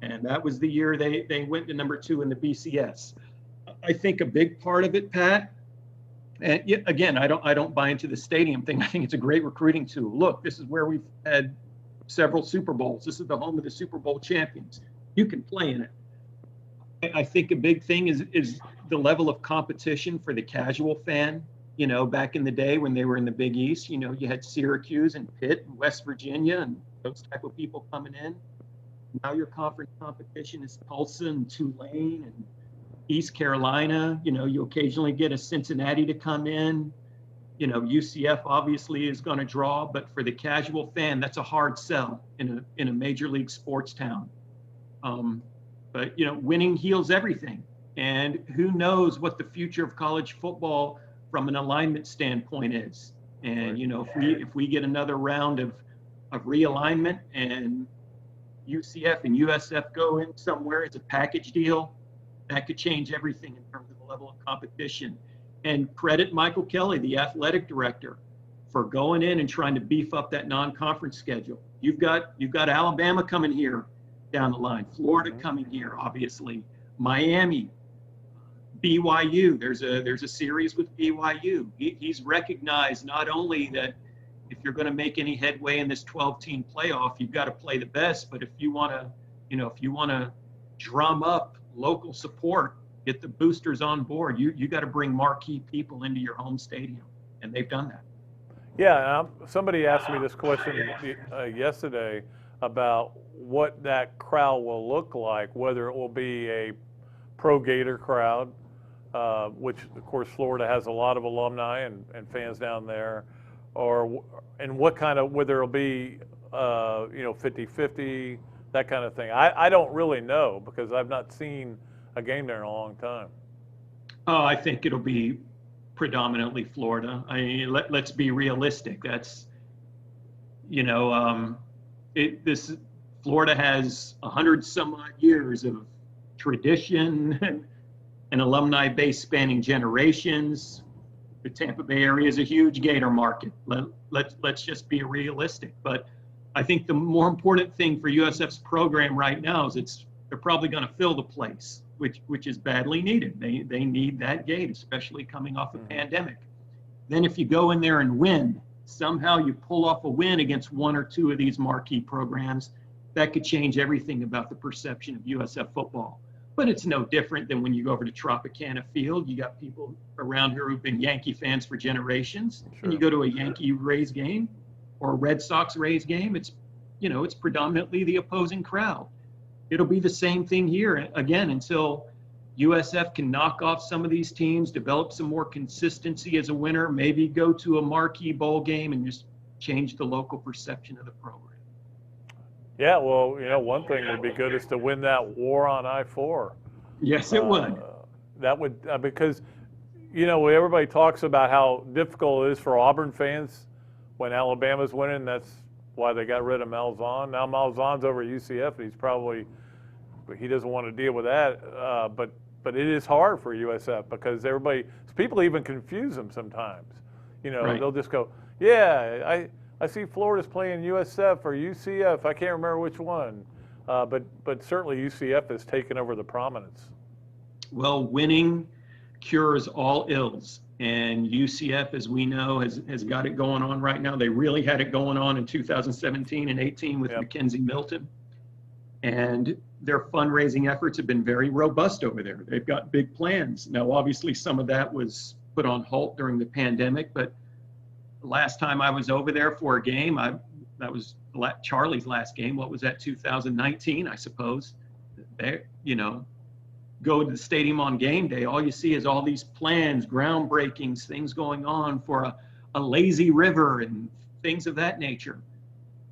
And that was the year they went to number 2 in the BCS. I think a big part of it, Pat, and again, I don't buy into the stadium thing. I think it's a great recruiting tool. Look, this is where we've had several Super Bowls. This is the home of the Super Bowl champions. You can play in it. I think a big thing is the level of competition for the casual fan. Back in the day when they were in the Big East, you had Syracuse and Pitt and West Virginia and those type of people coming in. Now your conference competition is Tulsa and Tulane and East Carolina. You occasionally get a Cincinnati to come in. UCF obviously is going to draw, but for the casual fan, that's a hard sell in a major league sports town. But winning heals everything, and who knows what the future of college football from an alignment standpoint is. And if we get another round of realignment and UCF and USF go in somewhere as a package deal, that could change everything in terms of the level of competition. And credit Michael Kelly, the athletic director, for going in and trying to beef up that non-conference schedule. You've got Alabama coming here down the line, Florida coming here, obviously, Miami, BYU. There's a series with BYU. He's recognized not only that if you're going to make any headway in this 12-team playoff, you've got to play the best. But if you want to drum up local support, get the boosters on board, you got to bring marquee people into your home stadium, and they've done that. Yeah, somebody asked me this question yesterday about what that crowd will look like, whether it will be a pro Gator crowd, which of course Florida has a lot of alumni and fans down there, and what kind of, whether it'll be 50-50, that kind of thing. I don't really know because I've not seen a game there in a long time. Oh, I think it'll be predominantly Florida. I mean, let's be realistic. That's, Florida has 100 some odd years of tradition and alumni base spanning generations. The Tampa Bay area is a huge Gator market. Let's just be realistic. But I think the more important thing for USF's program right now is they're probably going to fill the place, which is badly needed. They need that gate, especially coming off a pandemic. Then if you go in there and win, somehow you pull off a win against one or two of these marquee programs, that could change everything about the perception of USF football. But it's no different than when you go over to Tropicana Field. You got people around here who've been Yankee fans for generations. Sure. And you go to a Yankee Rays game or a Red Sox Rays game, it's predominantly the opposing crowd. It'll be the same thing here, again, until USF can knock off some of these teams, develop some more consistency as a winner, maybe go to a marquee bowl game and just change the local perception of the program. Yeah, well, one thing would be good is to win that war on I-4. Yes, it would. That would, because, everybody talks about how difficult it is for Auburn fans when Alabama's winning. That's why they got rid of Malzahn. Now Malzahn's over at UCF, and he doesn't want to deal with that. But it is hard for USF because people even confuse them sometimes. Right. They'll just go, yeah, I see Florida's playing USF or UCF. I can't remember which one. But certainly UCF has taken over the prominence. Well, winning cures all ills. And UCF, as we know, has got it going on right now. They really had it going on in 2017 and 18 with Mackenzie Milton. And their fundraising efforts have been very robust over there. They've got big plans. Now, obviously, some of that was put on halt during the pandemic, but last time I was over there for a game, that was Charlie's last game. What was that, 2019, I suppose? Go to the stadium on game day, all you see is all these plans, groundbreakings, things going on for a lazy river and things of that nature.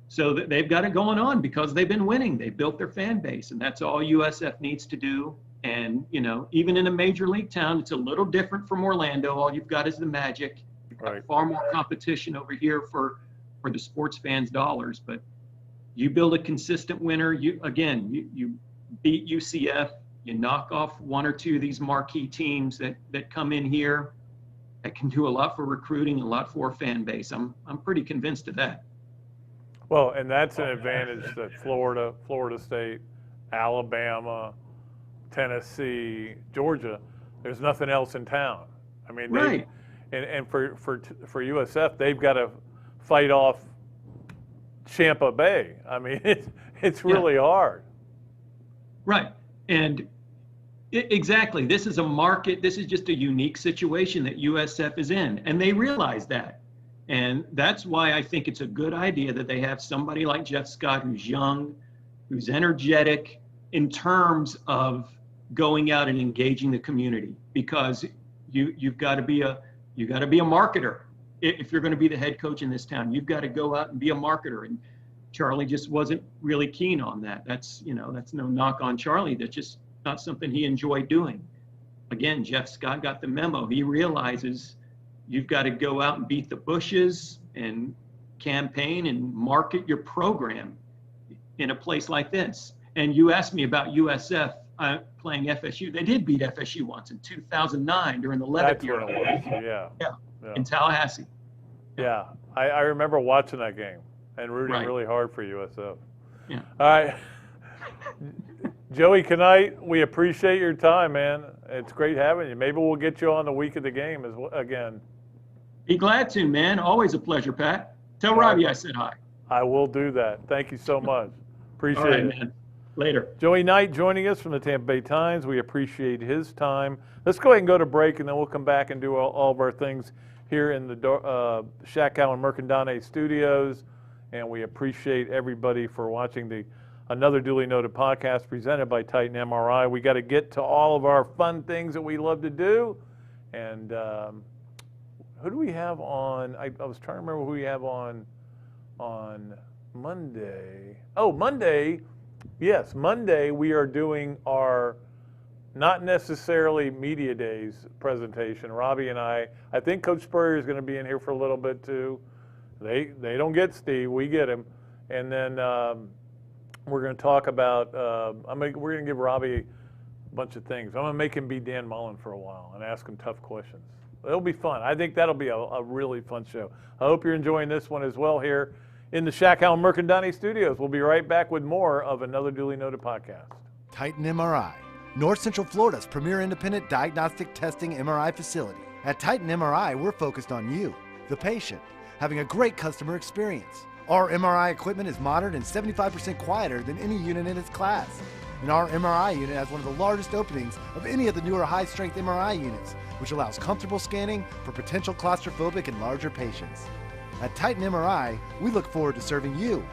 So they've got it going on because they've been winning. They've built their fan base, and that's all USF needs to do. And, even in a major league town, it's a little different from Orlando. All you've got is the Magic. You've got far more competition over here for the sports fans' dollars. But you build a consistent winner. You beat UCF. You knock off one or two of these marquee teams that come in here that can do a lot for recruiting, a lot for fan base. I'm pretty convinced of that. Well, and that's an advantage that Florida State, Alabama, Tennessee, Georgia, there's nothing else in town. I mean, right. And for USF, they've got to fight off Tampa Bay. I mean, it's really hard. Right. And exactly. This is a market. This is just a unique situation that USF is in. And they realize that. And that's why I think it's a good idea that they have somebody like Jeff Scott, who's young, who's energetic in terms of going out and engaging the community, because you've got to be a marketer. If you're going to be the head coach in this town, you've got to go out and be a marketer. And Charlie just wasn't really keen on that. That's no knock on Charlie. That's just not something he enjoyed doing. Again, Jeff Scott got the memo. He realizes you've got to go out and beat the bushes and campaign and market your program in a place like this. And you asked me about USF playing FSU. They did beat FSU once in 2009 during the Levitt year. Yeah, in Tallahassee. Yeah, I remember watching that game and rooting really hard for USF. Yeah. All right. Joey Knight, we appreciate your time, man. It's great having you. Maybe we'll get you on the week of the game again. Be glad to, man. Always a pleasure, Pat. Tell Robbie I said hi. I will do that. Thank you so much. Appreciate it. Man. Later. Joey Knight joining us from the Tampa Bay Times. We appreciate his time. Let's go ahead and go to break, and then we'll come back and do all of our things here in the Shakow and Mercandone studios. And we appreciate everybody for watching another duly noted podcast presented by Titan MRI. We got to get to all of our fun things that we love to do. And who do we have on? I was trying to remember who we have on Monday. Oh, Monday. Yes, Monday we are doing our not necessarily media days presentation. Robbie and I think Coach Spurrier is going to be in here for a little bit too. They don't get Steve, we get him. And then We're going to talk about. We're going to give Robbie a bunch of things. I'm going to make him be Dan Mullen for a while and ask him tough questions. It'll be fun. I think that'll be a really fun show. I hope you're enjoying this one as well here in the Shaq Allen Mercandani Studios. We'll be right back with more of another Duly Noted podcast. Titan MRI, North Central Florida's premier independent diagnostic testing MRI facility. At Titan MRI, we're focused on you, the patient, having a great customer experience. Our MRI equipment is modern and 75% quieter than any unit in its class. And our MRI unit has one of the largest openings of any of the newer high-strength MRI units, which allows comfortable scanning for potential claustrophobic and larger patients. At Titan MRI, we look forward to serving you.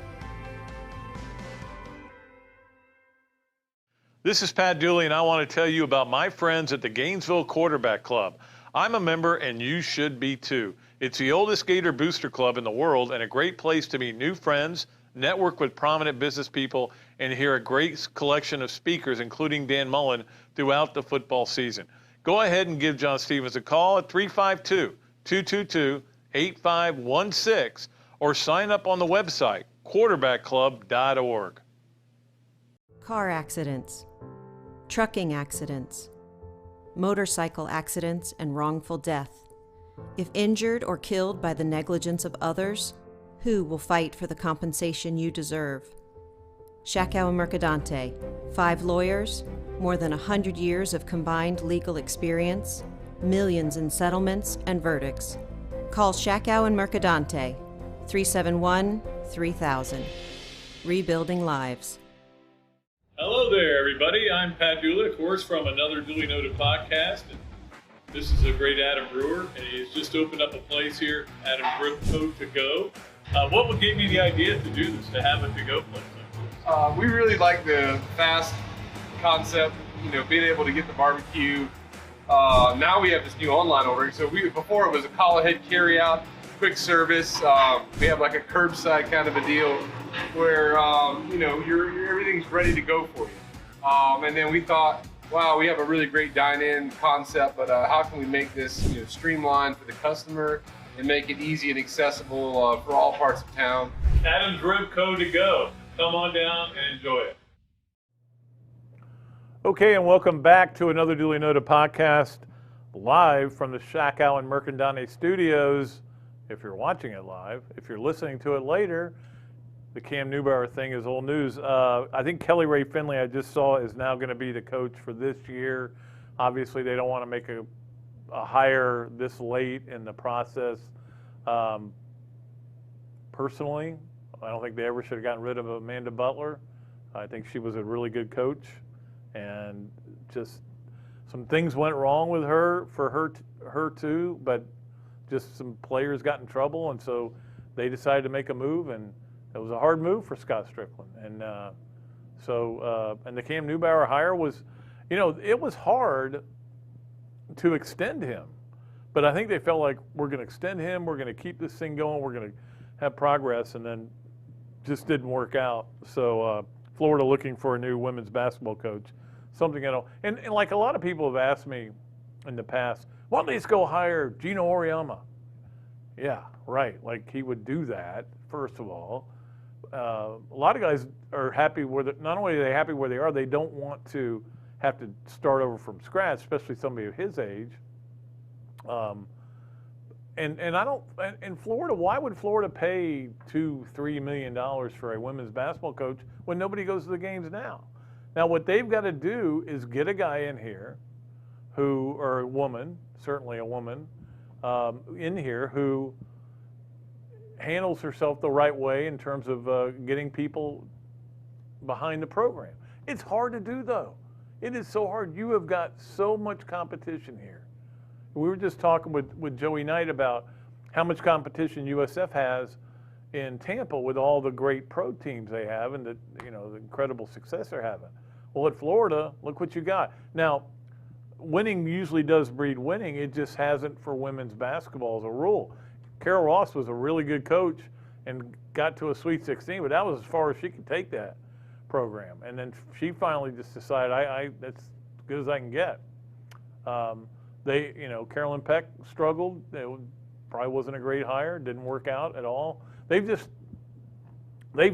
This is Pat Dooley, and I want to tell you about my friends at the Gainesville Quarterback Club. I'm a member, and you should be too. It's the oldest Gator booster club in the world and a great place to meet new friends, network with prominent business people, and hear a great collection of speakers, including Dan Mullen, throughout the football season. Go ahead and give John Stevens a call at 352-222-8516 or sign up on the website, quarterbackclub.org. Car accidents, trucking accidents, motorcycle accidents, and wrongful death. If injured or killed by the negligence of others, who will fight for the compensation you deserve? Shaq Allen Mercadante, 5 lawyers, more than 100 years of combined legal experience, millions in settlements and verdicts. Call Shaq Allen Mercadante, 371-3000. Rebuilding lives. Hello there, everybody. I'm Pat Dooley, of course, from another Duly Noted podcast. And this is a great Adam Brewer, and he's just opened up a place here, Adam Brewer To Go. What would give you the idea to do this, to have a to-go place like this? We really like the fast concept, being able to get the barbecue. Now we have this new online ordering. So before it was a call ahead carry out, quick service. We have like a curbside kind of a deal where everything's ready to go for you. And then we thought, wow, we have a really great dine-in concept, but how can we make this streamlined for the customer and make it easy and accessible for all parts of town? Adam's Rib Co. To Go. Come on down and enjoy it. Okay, and welcome back to another Duly Noted podcast, live from the Shaq Allen Mercandani Studios. If you're watching it live, if you're listening to it later, the Cam Newbauer thing is old news. I think Kelly Ray Finley, I just saw, is now going to be the coach for this year. Obviously, they don't want to make a hire this late in the process. Personally, I don't think they ever should have gotten rid of Amanda Butler. I think she was a really good coach, and just some things went wrong with her, for her too, but just some players got in trouble, and so they decided to make a move, and it was a hard move for Scott Strickland. And and the Cam Newbauer hire was, it was hard to extend him, but I think they felt like, we're going to extend him, we're going to keep this thing going, we're going to have progress, and then just didn't work out. So Florida looking for a new women's basketball coach, something and like a lot of people have asked me in the past, why don't they just go hire Gino Auriemma? Yeah, right, like he would do that, first of all. A lot of guys are happy not only are they happy where they are, they don't want to have to start over from scratch, especially somebody of his age. And I don't, in Florida, why would Florida pay $2-3 million for a women's basketball coach when nobody goes to the games now? Now, what they've got to do is get a guy in here or a woman, certainly a woman, in here who handles herself the right way in terms of getting people behind the program. It's hard to do, though. It is so hard. You have got so much competition here. We were just talking with Joey Knight about how much competition USF has in Tampa with all the great pro teams they have and the incredible success they're having. Well, at Florida, look what you got. Now, winning usually does breed winning. It just hasn't for women's basketball as a rule. Carol Ross was a really good coach and got to a Sweet 16, but that was as far as she could take that program. And then she finally just decided, that's as good as I can get. Carolyn Peck struggled. It probably wasn't a great hire. Didn't work out at all. They've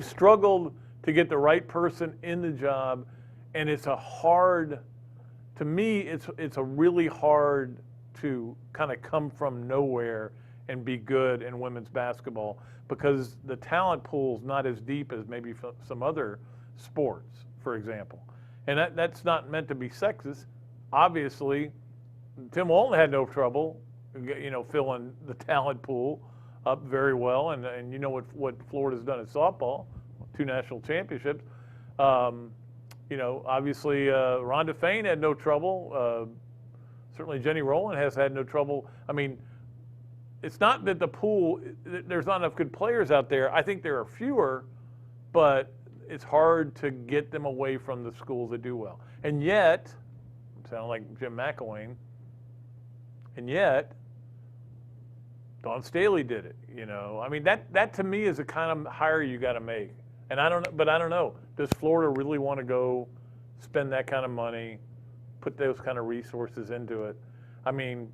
struggled to get the right person in the job, and it's a hard, to me, it's a really hard to kind of come from nowhere and be good in women's basketball because the talent pool is not as deep as maybe some other sports, for example. And that's not meant to be sexist. Obviously, Tim Walton had no trouble, filling the talent pool up very well. And you know what Florida's done in softball, 2 national championships. Obviously, Rhonda Fain had no trouble. Certainly Jenny Rowland has had no trouble. I mean, it's not that the pool, there's not enough good players out there. I think there are fewer, but it's hard to get them away from the schools that do well. And yet, sound like Jim McElwain, and yet, Dawn Staley did it, I mean, that to me is the kind of hire you got to make. And I don't know. Does Florida really want to go spend that kind of money, put those kind of resources into it? I mean,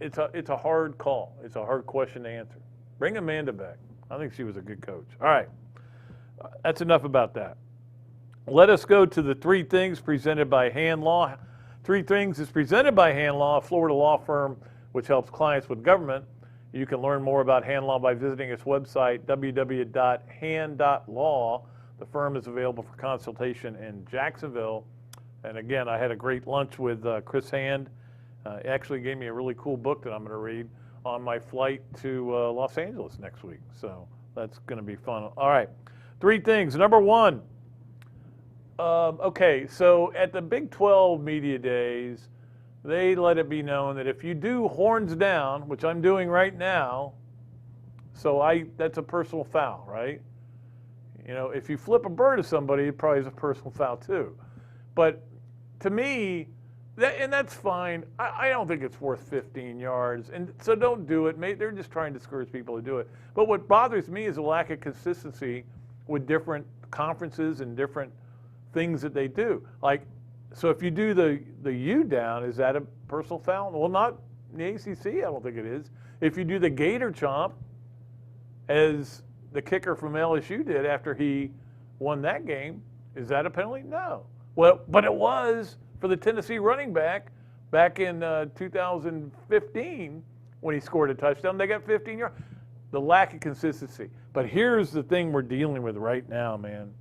it's a hard call. It's a hard question to answer. Bring Amanda back. I think she was a good coach. All right. That's enough about that. Let us go to the 3 things presented by Hand Law. 3 Things is presented by Hand Law, a Florida law firm which helps clients with government. You can learn more about Hand Law by visiting its website, www.hand.law. The firm is available for consultation in Jacksonville. And again, I had a great lunch with Chris Hand. He actually gave me a really cool book that I'm going to read on my flight to Los Angeles next week. So that's going to be fun. All right, 3 things. Number 1, okay, so at the Big 12 Media Days, they let it be known that if you do horns down, which I'm doing right now, that's a personal foul, right? If you flip a bird at somebody, it probably is a personal foul too. But to me, and that's fine. I don't think it's worth 15 yards, and so don't do it. They're just trying to discourage people to do it. But what bothers me is a lack of consistency with different conferences and different things that they do. Like, so if you do the U down, is that a personal foul? Well, not in the ACC, I don't think it is. If you do the Gator chomp, as the kicker from LSU did after he won that game, is that a penalty? No. Well, but it was for the Tennessee running back in 2015 when he scored a touchdown. They got 15 yards. The lack of consistency. But here's the thing we're dealing with right now, man.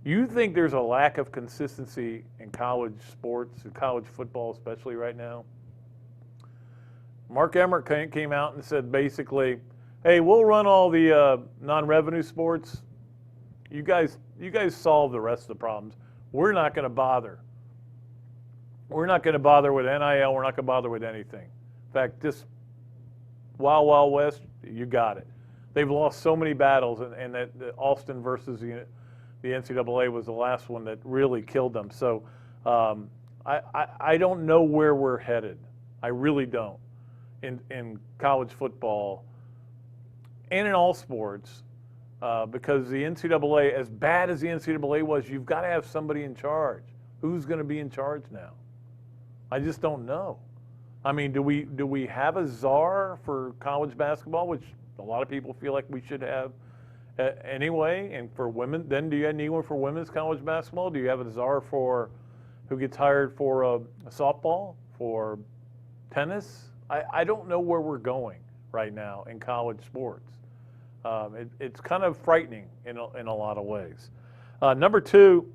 You think there's a lack of consistency in college sports, in college football especially right now? Mark Emmert came out and said basically, hey, we'll run all the non-revenue sports. You guys solve the rest of the problems. We're not going to bother. We're not going to bother with NIL. We're not going to bother with anything. In fact, just Wild Wild West, you got it. They've lost so many battles, and that Austin versus the NCAA was the last one that really killed them. So I don't know where we're headed. I really don't in college football and in all sports because the NCAA, as bad as the NCAA was, you've got to have somebody in charge. Who's going to be in charge now? I just don't know. I mean, do we have a czar for college basketball, which a lot of people feel like we should have anyway? And for women, then do you need one for women's college basketball? Do you have a czar for who gets hired for softball, for tennis? I don't know where we're going right now in college sports. It's kind of frightening in a lot of ways. Number 2,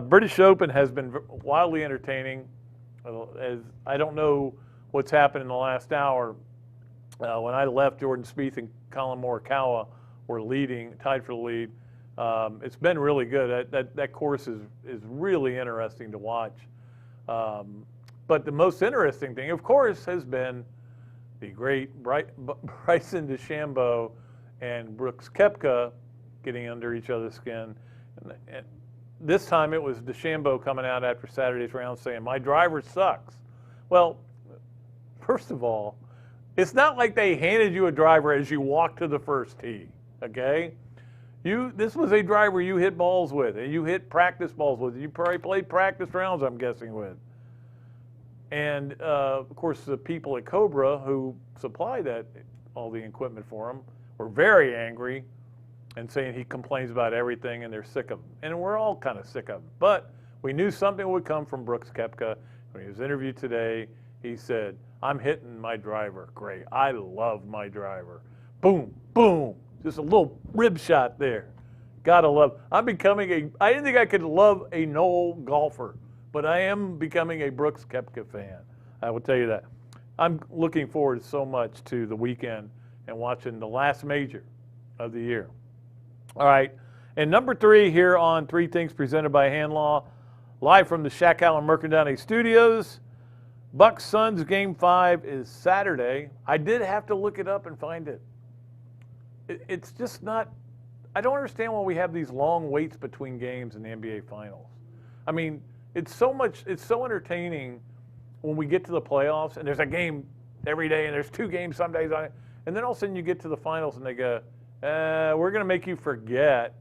British Open has been wildly entertaining. As I don't know what's happened in the last hour. When I left, Jordan Spieth and Colin Morikawa were tied for the lead. It's been really good. That course is really interesting to watch. But the most interesting thing, of course, has been the great Bryson DeChambeau and Brooks Koepka getting under each other's skin. And this time it was DeChambeau coming out after Saturday's round saying, my driver sucks. Well, first of all, it's not like they handed you a driver as you walked to the first tee, okay? This was a driver you hit balls with, and you hit practice balls with. You probably played practice rounds, I'm guessing, with. And, of course, the people at Cobra who supply all the equipment for him were very angry. and saying he complains about everything and they're sick of him. And we're all kind of sick of him. But we knew something would come from Brooks Koepka. When he was interviewed today, he said, I'm hitting my driver great. I love my driver. Boom, boom. Just a little rib shot there. Gotta love. I didn't think I could love a Noel golfer, but I am becoming a Brooks Koepka fan. I will tell you that. I'm looking forward so much to the weekend and watching the last major of the year. All right, and number 3 here on Three Things presented by Handlaw, live from the Shaq Allen Mercadante Studios. Bucks Suns Game 5 is Saturday. I did have to look it up and find it. It's just not. I don't understand why we have these long waits between games in the NBA Finals. I mean, it's so entertaining when we get to the playoffs and there's a game every day and there's 2 games some days on it, and then all of a sudden you get to the finals and they go, we're going to make you forget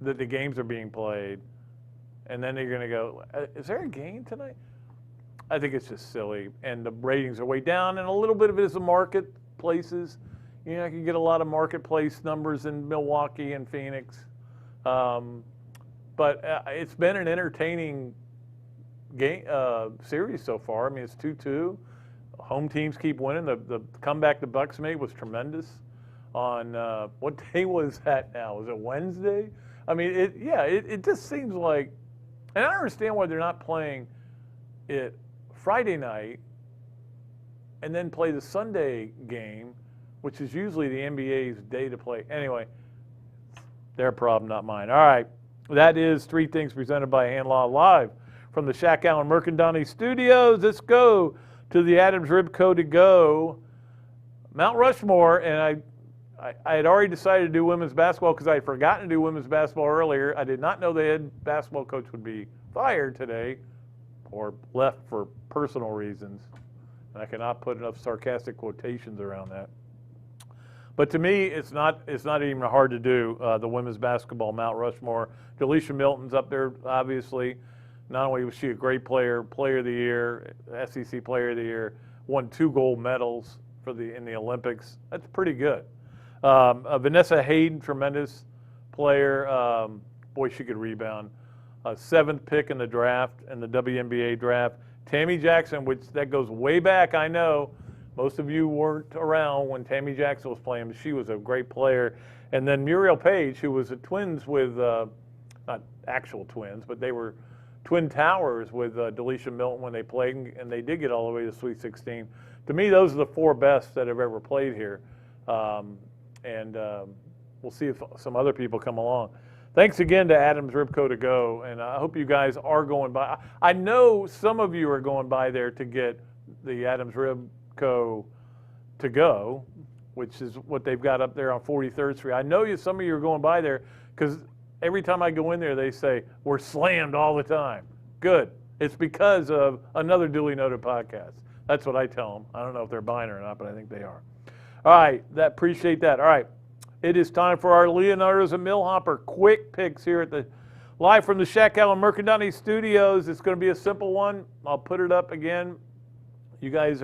that the games are being played, and then you're going to go, is there a game tonight? I think it's just silly, and the ratings are way down, and a little bit of it is the marketplaces. You know, I can get a lot of marketplace numbers in Milwaukee and Phoenix, but it's been an entertaining game series so far. I mean, it's 2-2. Home teams keep winning. The comeback the Bucks made was tremendous. On what day was that now? Was it Wednesday? I mean, it just seems like, and I don't understand why they're not playing it Friday night and then play the Sunday game, which is usually the NBA's day to play. Anyway, their problem, not mine. All right, that is Three Things presented by Handlaw live from the Shaq Allen Mercadante Studios. Let's go to the Adams Rib Co. to go. Mount Rushmore, and I had already decided to do women's basketball because I had forgotten to do women's basketball earlier. I did not know the head basketball coach would be fired today or left for personal reasons. And I cannot put enough sarcastic quotations around that. But to me, it's not even hard to do the women's basketball Mount Rushmore. Delisha Milton's up there, obviously. Not only was she a great player, Player of the Year, SEC Player of the Year, won 2 gold medals in the Olympics. That's pretty good. Vanessa Hayden, tremendous player. Boy, she could rebound. 7th pick in the draft, in the WNBA draft. Tammy Jackson, which that goes way back, I know. Most of you weren't around when Tammy Jackson was playing, but she was a great player. And then Muriel Page, who was twins with, not actual twins, but they were twin towers with Delisha Milton when they played, and they did get all the way to Sweet 16. To me, those are the 4 best that have ever played here. And we'll see if some other people come along. Thanks again to Adams Rib Co. to go, and I hope you guys are going by. I know some of you are going by there to get the Adams Rib Co. to go, which is what they've got up there on 43rd Street. I know some of you are going by there because every time I go in there, they say, we're slammed all the time. Good. It's because of another duly noted podcast. That's what I tell them. I don't know if they're buying it or not, but I think they are. All right, appreciate that. All right, it is time for our Leonardo's and Millhopper quick picks here at the live from the Shaq Allen Mercadante Studios. It's going to be a simple one. I'll put it up again. You guys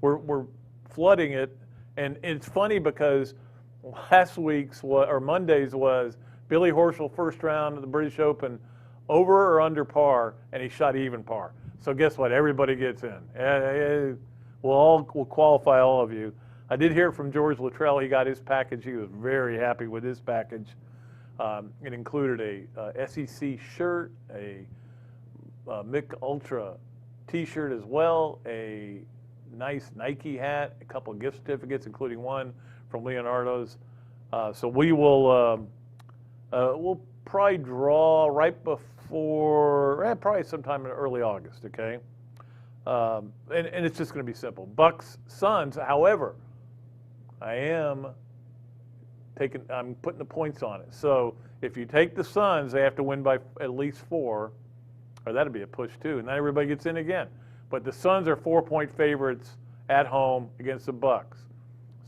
we're flooding it, and it's funny because last week's or Monday's was Billy Horschel first round of the British Open, over or under par, and he shot even par. So guess what? Everybody gets in. We'll qualify all of you. I did hear from George Luttrell. He got his package. He was very happy with his package. It included a SEC shirt, a Mick Ultra T-shirt as well, a nice Nike hat, a couple of gift certificates, including one from Leonardo's. So we will we'll probably draw right before, probably sometime in early August. Okay, and it's just going to be simple. Bucks, Suns. However, I'm putting the points on it. So if you take the Suns, they have to win by at least 4, or that'd be a push too, and then everybody gets in again. But the Suns are 4-point favorites at home against the Bucks.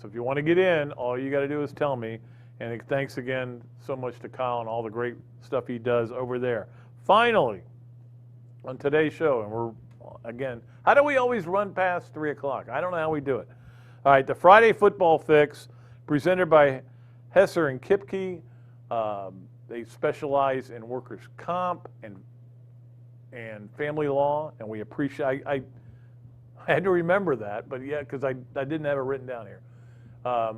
So if you want to get in, all you got to do is tell me. And thanks again so much to Kyle and all the great stuff he does over there. Finally, on today's show, and we're, again, how do we always run past 3 o'clock? I don't know how we do it. All right, the Friday Football Fix, presented by Hesser and Kipke. They specialize in workers' comp and family law, and we appreciate. I had to remember that, but yeah, because I didn't have it written down here.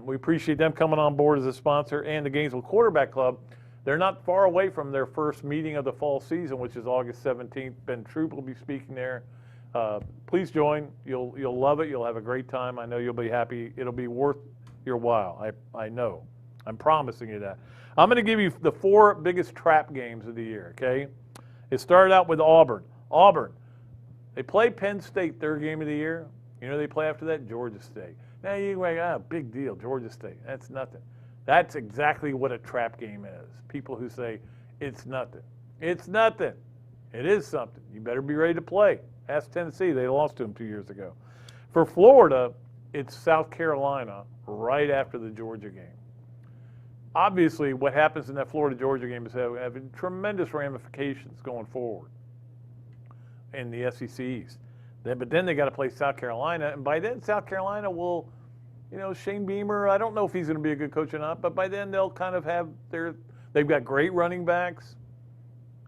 We appreciate them coming on board as a sponsor, and the Gainesville Quarterback Club. They're not far away from their first meeting of the fall season, which is August 17th. Ben Troop will be speaking there. Please join. You'll love it. You'll have a great time. I know you'll be happy. It'll be worth your while. I know. I'm promising you that. I'm going to give you the 4 biggest trap games of the year, okay? It started out with Auburn. Auburn, they play Penn State, 3rd game of the year. You know who they play after that? Georgia State. Now you're like, big deal, Georgia State. That's nothing. That's exactly what a trap game is. People who say, it's nothing. It's nothing. It is something. You better be ready to play. Ask Tennessee. They lost to them 2 years ago. For Florida, it's South Carolina right after the Georgia game. Obviously, what happens in that Florida-Georgia game is having tremendous ramifications going forward in the SEC East. But then they got to play South Carolina, and by then South Carolina will, Shane Beamer, I don't know if he's going to be a good coach or not, but by then they'll kind of have they've got great running backs,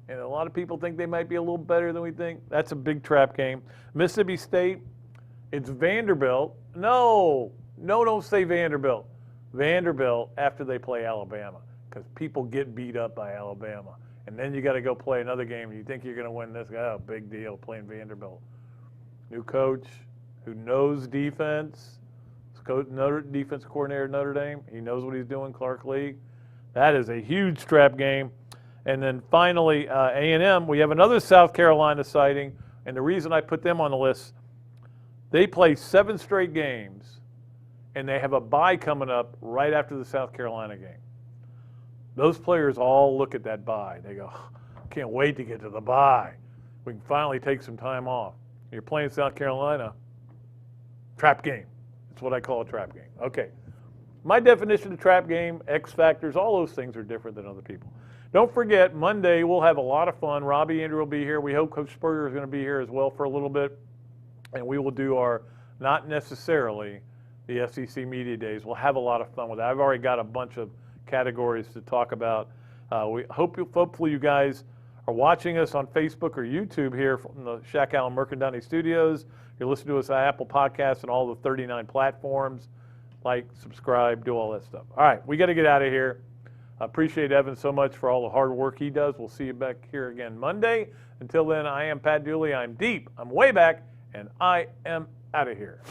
and a lot of people think they might be a little better than we think. That's a big trap game. Mississippi State, it's Vanderbilt. No, don't say Vanderbilt. Vanderbilt after they play Alabama, because people get beat up by Alabama. And then you got to go play another game and you think you're going to win this. Oh, big deal playing Vanderbilt. New coach who knows defense. Defense coordinator at Notre Dame. He knows what he's doing, Clark Lee. That is a huge trap game. And then finally, A&M, we have another South Carolina sighting. And the reason I put them on the list, they play 7 straight games. And they have a bye coming up right after the South Carolina game. Those players all look at that bye. They go, can't wait to get to the bye. We can finally take some time off. You're playing South Carolina, trap game. That's what I call a trap game. Okay. My definition of trap game, X factors, all those things are different than other people. Don't forget, Monday we'll have a lot of fun. Robbie Andrew will be here. We hope Coach Spurrier is going to be here as well for a little bit. And we will do our, not necessarily, the SEC Media Days. We'll have a lot of fun with that. I've already got a bunch of categories to talk about. Hopefully you guys are watching us on Facebook or YouTube here from the Shaq Allen Mercadante Studios. You're listening to us on Apple Podcasts and all the 39 platforms. Like, subscribe, do all that stuff. All right, we got to get out of here. I appreciate Evan so much for all the hard work he does. We'll see you back here again Monday. Until then, I am Pat Dooley. I'm deep. I'm way back, and I am out of here.